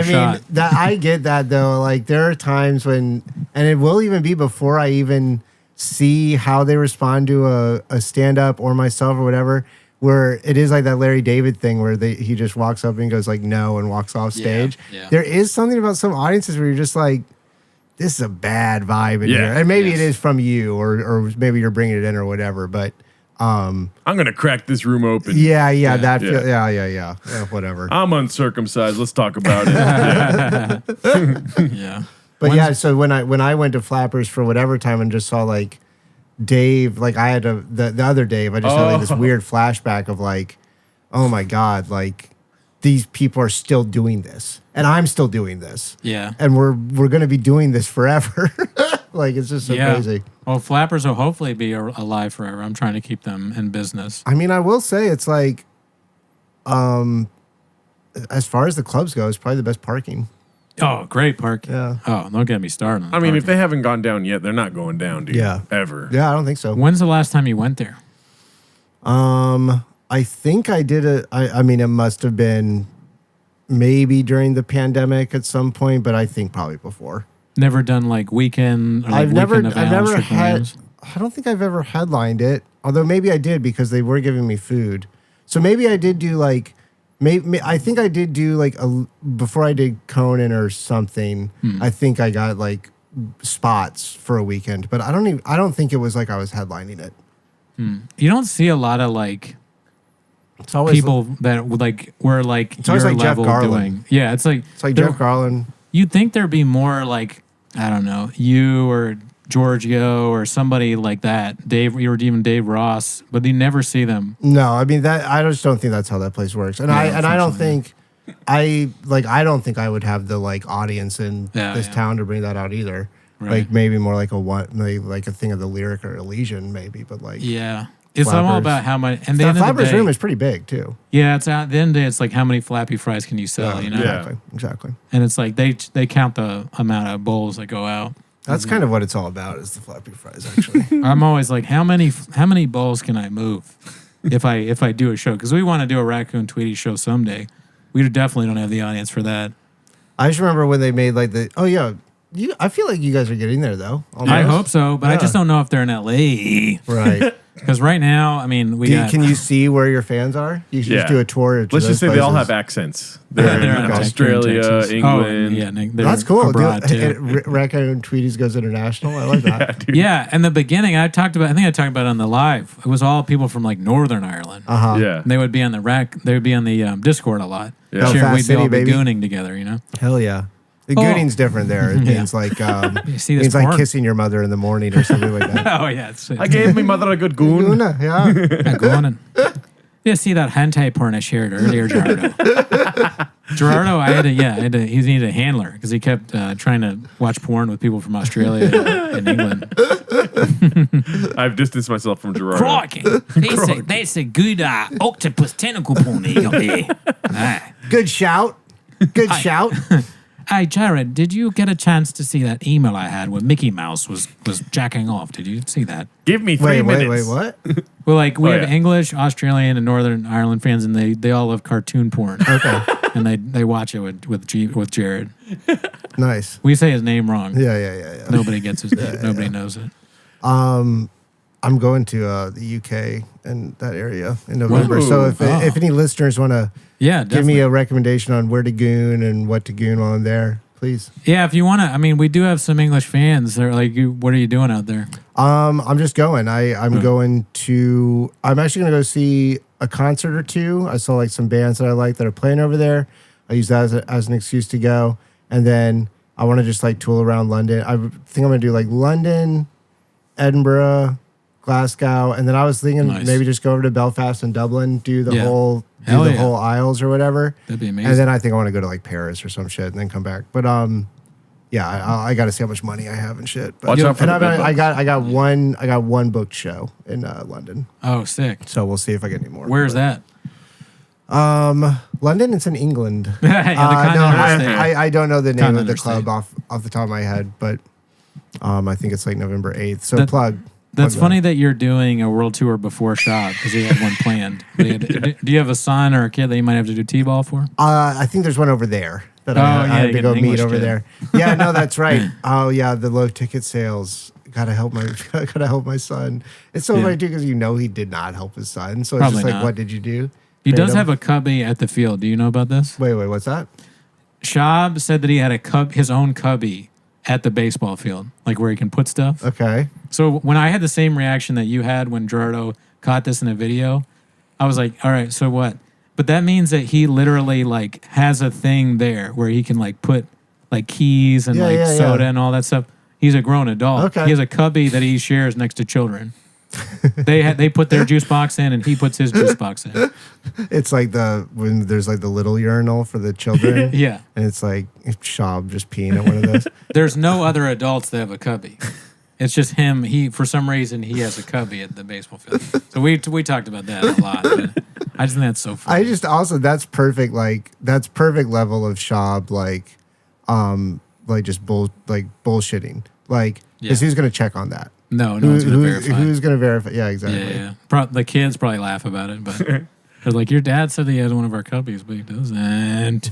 shot. That I get that though. Like there are times when, and it will even be before I even see how they respond to a stand-up or myself or whatever, where it is like that Larry David thing where he just walks up and goes like no and walks off stage. Yeah. There is something about some audiences where you're just like, this is a bad vibe in Yeah. here. And maybe it is from you or maybe you're bringing it in or whatever, but I'm gonna crack this room open. yeah, Yeah. whatever. I'm uncircumcised. Let's talk about it. Yeah. Yeah. But yeah, so when I went to Flappers for whatever time and just saw like Dave, like I had the other Dave, I just had like this weird flashback of like, oh my God, like these people are still doing this and I'm still doing this. Yeah. And we're going to be doing this forever. Like it's just so crazy. Well, Flappers will hopefully be alive forever. I'm trying to keep them in business. I mean, I will say it's like, as far as the clubs go, it's probably the best parking. Oh, great parking. Yeah. Oh, don't get me started on I mean, if parking. they haven't gone down yet, they're not going down, dude. Yeah. Ever. Yeah, I don't think so. When's the last time you went there? I think I did I mean, it must have been maybe during the pandemic at some point, but I think probably before. Never done like weekend. Or like I've never weekend of Alan Strickland had. Williams? I don't think I've ever headlined it. Although maybe I did because they were giving me food. So maybe I did do like. Maybe I think I did do like before I did Conan or something. I think I got like spots for a weekend, but I don't think it was like I was headlining it. You don't see a lot of like It's always people that would like were like It's always your like Jeff level Garland. doing. Yeah, it's like Jeff Garland. You'd think there'd be more like I don't know you or Giorgio or somebody like that, Dave, or even Dave Ross, but you never see them. No, I mean that. I just don't think that's how that place works, and I don't think I don't think I would have the like audience in this town to bring that out either. Right. Like maybe more like like a thing of the Lyric or Elysian maybe, but like Yeah. It's all Flappers. about how much. And the the end of the Flappers day, room is pretty big too. yeah, it's at the end of the day, it's like how many Flappy Fries can you sell, you know? Exactly. And it's like they count the amount of bowls that go out. That's kind of what it's all about is the Flappy Fries actually. I'm always like, how many bowls can I move if I do a show? Because we want to do a Raccoon Tweety show someday. We definitely don't have the audience for that. I just remember when they made like I feel like you guys are getting there though. I almost. hope so, but I just don't know if they're in LA. Right. Because right now, I mean, Can you see where your fans are? You should just do a tour. To Let's just say those they all places. have accents. They're they're in in Australia, Texas. England. Oh, yeah, they're That's cool. abroad, too. Raccoon Tweeties goes international. I like that. Dude. Yeah, in the beginning, I think I talked about it on the live. It was all people from like Northern Ireland. Yeah. And they would be on the Discord a lot. Yeah. Sure, Belfast we'd City, all be baby. gooning together, you know. Hell yeah. The Oh. gooning's different there. It means like see this means like porn? kissing your mother in the morning or something like that. Oh yeah, it's I gave my mother a good goon. Goona, yeah. gooning. You see that hentai porn I shared earlier, Gerardo? Gerardo, he needed a handler because he kept trying to watch porn with people from Australia and England. I've distanced myself from Gerardo. Crikey! That's a good octopus tentacle porn that you got there. Ah. Good shout. Good shout. Hey, Jared, did you get a chance to see that email I had where Mickey Mouse was jacking off? Did you see that? Give me 3 minutes. Wait, what? Well, like we Oh, have yeah. English, Australian, and Northern Ireland fans, and they all love cartoon porn. Okay. And they watch it with Jared. Nice. We say his name wrong. Yeah. Nobody gets his name. Nobody knows it. I'm going to the UK and that area in November. Ooh. So if any listeners want to Yeah, give me definitely. a recommendation on where to goon and what to goon while I'm there, please. Yeah, if you want to, I mean, we do have some English fans. They're like, what are you doing out there? I'm just going. I'm actually going to go see a concert or two. I saw like some bands that I like that are playing over there. I use that as an excuse to go. And then I want to just like tool around London. I think I'm going to do like London, Edinburgh, Glasgow. And then I was thinking Nice. maybe just go over to Belfast and Dublin, do the Yeah. whole Hell yeah. whole Isles or whatever. That'd be amazing. And then I think I want to go to like Paris or some shit and then come back. But yeah, I got to see how much money I have and shit. But, Watch out for and the bed I got one booked show in London, Oh, sick. so we'll see if I get any more. Where's that? London? It's in England. Yeah, the No, continental state. I don't know the name of the Continental club state. off the top of my head, but I think it's like November 8th. So That- plug. That's plug funny that you're doing a world tour before Shop because you had one planned. Do you have a son or a kid that you might have to do T-ball for? I think there's one over there that Oh, I yeah, had you to get go an meet English over kid. there. Yeah, no, that's right. Oh yeah, the low ticket sales gotta help my son. It's so funny too because he did not help his son. So it's Probably just like, not. what did you do? He does Fade him? have a cubby at the field. Do you know about this? Wait, what's that? Shab said that he had his own cubby at the baseball field, like where he can put stuff. Okay. So when I had the same reaction that you had when Gerardo caught this in a video, I was like, all right, so what? But that means that he literally like has a thing there where he can like put like keys and soda and all that stuff. He's a grown adult. Okay. He has a cubby that he shares next to children. They put their juice box in and he puts his juice box in. It's like when there's like the little urinal for the children. Yeah. And it's like Shab just peeing at one of those. There's no other adults that have a cubby. It's just him. For some reason he has a cubby at the baseball field. So we talked about that a lot. But I just think that's so funny. That's perfect. Like that's perfect level of Shab. Like just bullshitting. Like, because who's gonna check on that? No one's gonna verify. Who's gonna verify? Yeah, exactly. Yeah. The kids probably laugh about it, but they're like, your dad said he has one of our cubbies, but he doesn't.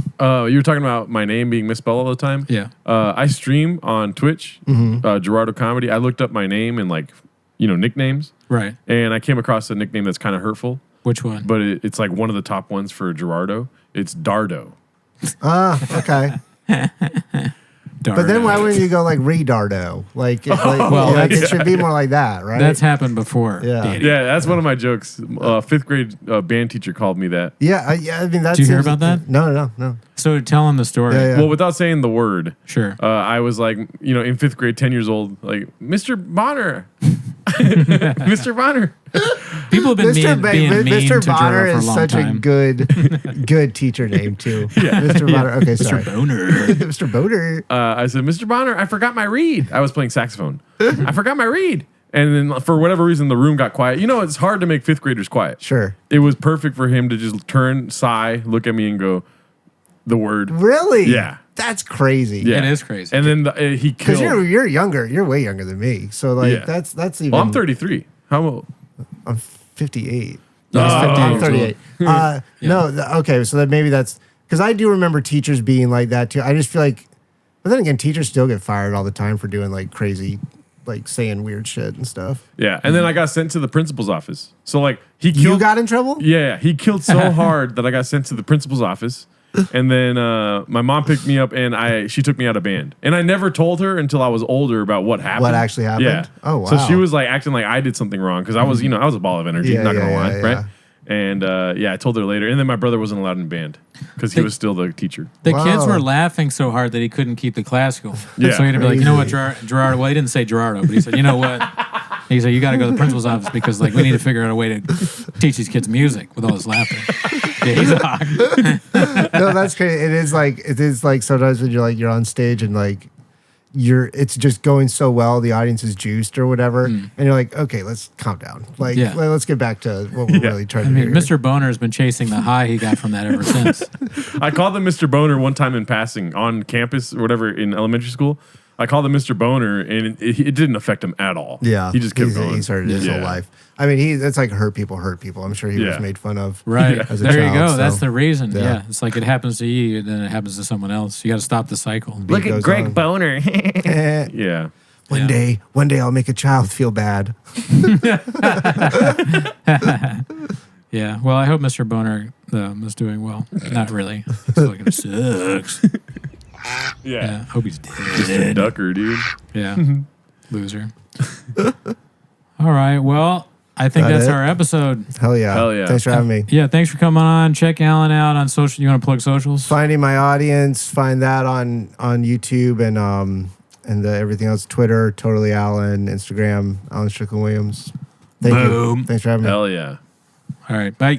You were talking about my name being misspelled all the time. Yeah. I stream on Twitch, Gerardo Comedy. I looked up my name and nicknames. Right. And I came across a nickname that's kind of hurtful. Which one? But it's like one of the top ones for Gerardo. It's Dardo. Okay. But then why wouldn't you go like Redardo? It should be more like that, right? That's happened before. Yeah. Yeah, that's one of my jokes. Fifth grade band teacher called me that. Yeah, I mean, that's. Did you hear about that? No. So tell him the story. Yeah. Well, without saying the word. Sure. I was like, in fifth grade, 10 years old, like, Mr. Bonner. Mr. Bonner. People have been being mean Mr. to Bonner Gerardo for a is long such time. a good teacher name too. Yeah. Mr. Bonner. Okay, sorry. Mr. Boner. Mr. Boner. I said, Mr. Bonner, I forgot my reed. I was playing saxophone. I forgot my reed. And then for whatever reason, the room got quiet. It's hard to make fifth graders quiet. Sure. It was perfect for him to just turn, sigh, look at me and go, the word. Really? Yeah. That's crazy. Yeah. It is crazy. And then he killed. Because you're younger. You're way younger than me. So that's even. Well, I'm 33. How old? I'm 58. Oh, I'm 38. Yeah. No, okay. So maybe that's because I do remember teachers being like that too. I just feel like, but then again, teachers still get fired all the time for doing like crazy, like saying weird shit and stuff. Yeah. And then I got sent to the principal's office. So like he killed. You got in trouble? Yeah. He killed so hard that I got sent to the principal's office. And then my mom picked me up and she took me out of band. And I never told her until I was older about what happened. What actually happened? Yeah. Oh, wow. So she was like acting like I did something wrong because I was, I was a ball of energy. Yeah, not gonna lie, yeah. right? And I told her later. And then my brother wasn't allowed in band because he was still the teacher. The kids Wow. were laughing so hard that he couldn't keep the class going. Yeah. So he had to be like, you know what, Gerardo? Well, he didn't say Gerardo, but he said, you know what? He said, you got to go to the principal's office because like we need to figure out a way to teach these kids music with all this laughing. Yeah, he's a hawk. No, that's crazy. It is like sometimes when you're on stage and like it's just going so well, the audience is juiced or whatever, and you're like, okay, let's calm down. Like, let's get back to what we're really trying to do. Mr. Boner has been chasing the high he got from that ever since. I called him Mr. Boner one time in passing on campus or whatever in elementary school. I called him Mr. Boner, and it didn't affect him at all. Yeah, he just kept going. He's heard it his whole life. I mean, it's like hurt people. I'm sure he was made fun of. Right. As a There child, you go. so. That's the reason. Yeah. Yeah. It's like it happens to you, then it happens to someone else. You got to stop the cycle. Look at goes Greg on. Boner. Yeah. One day I'll make a child feel bad. Yeah. Well, I hope Mr. Boner is doing well. Not really. He's fucking sucks. Yeah. Hope he's Just a dead. ducker, dude. Yeah. Loser. All right. Well, I think that's it? our episode. Hell yeah. Thanks for having me. Yeah. Thanks for coming on. Check Alan out on social. You want to plug socials? Finding my audience, find that on YouTube and everything else. Twitter, Totally Alan. Instagram, Alan Strickland Williams. Thank you. Thanks for having me. Hell yeah. All right. Bye.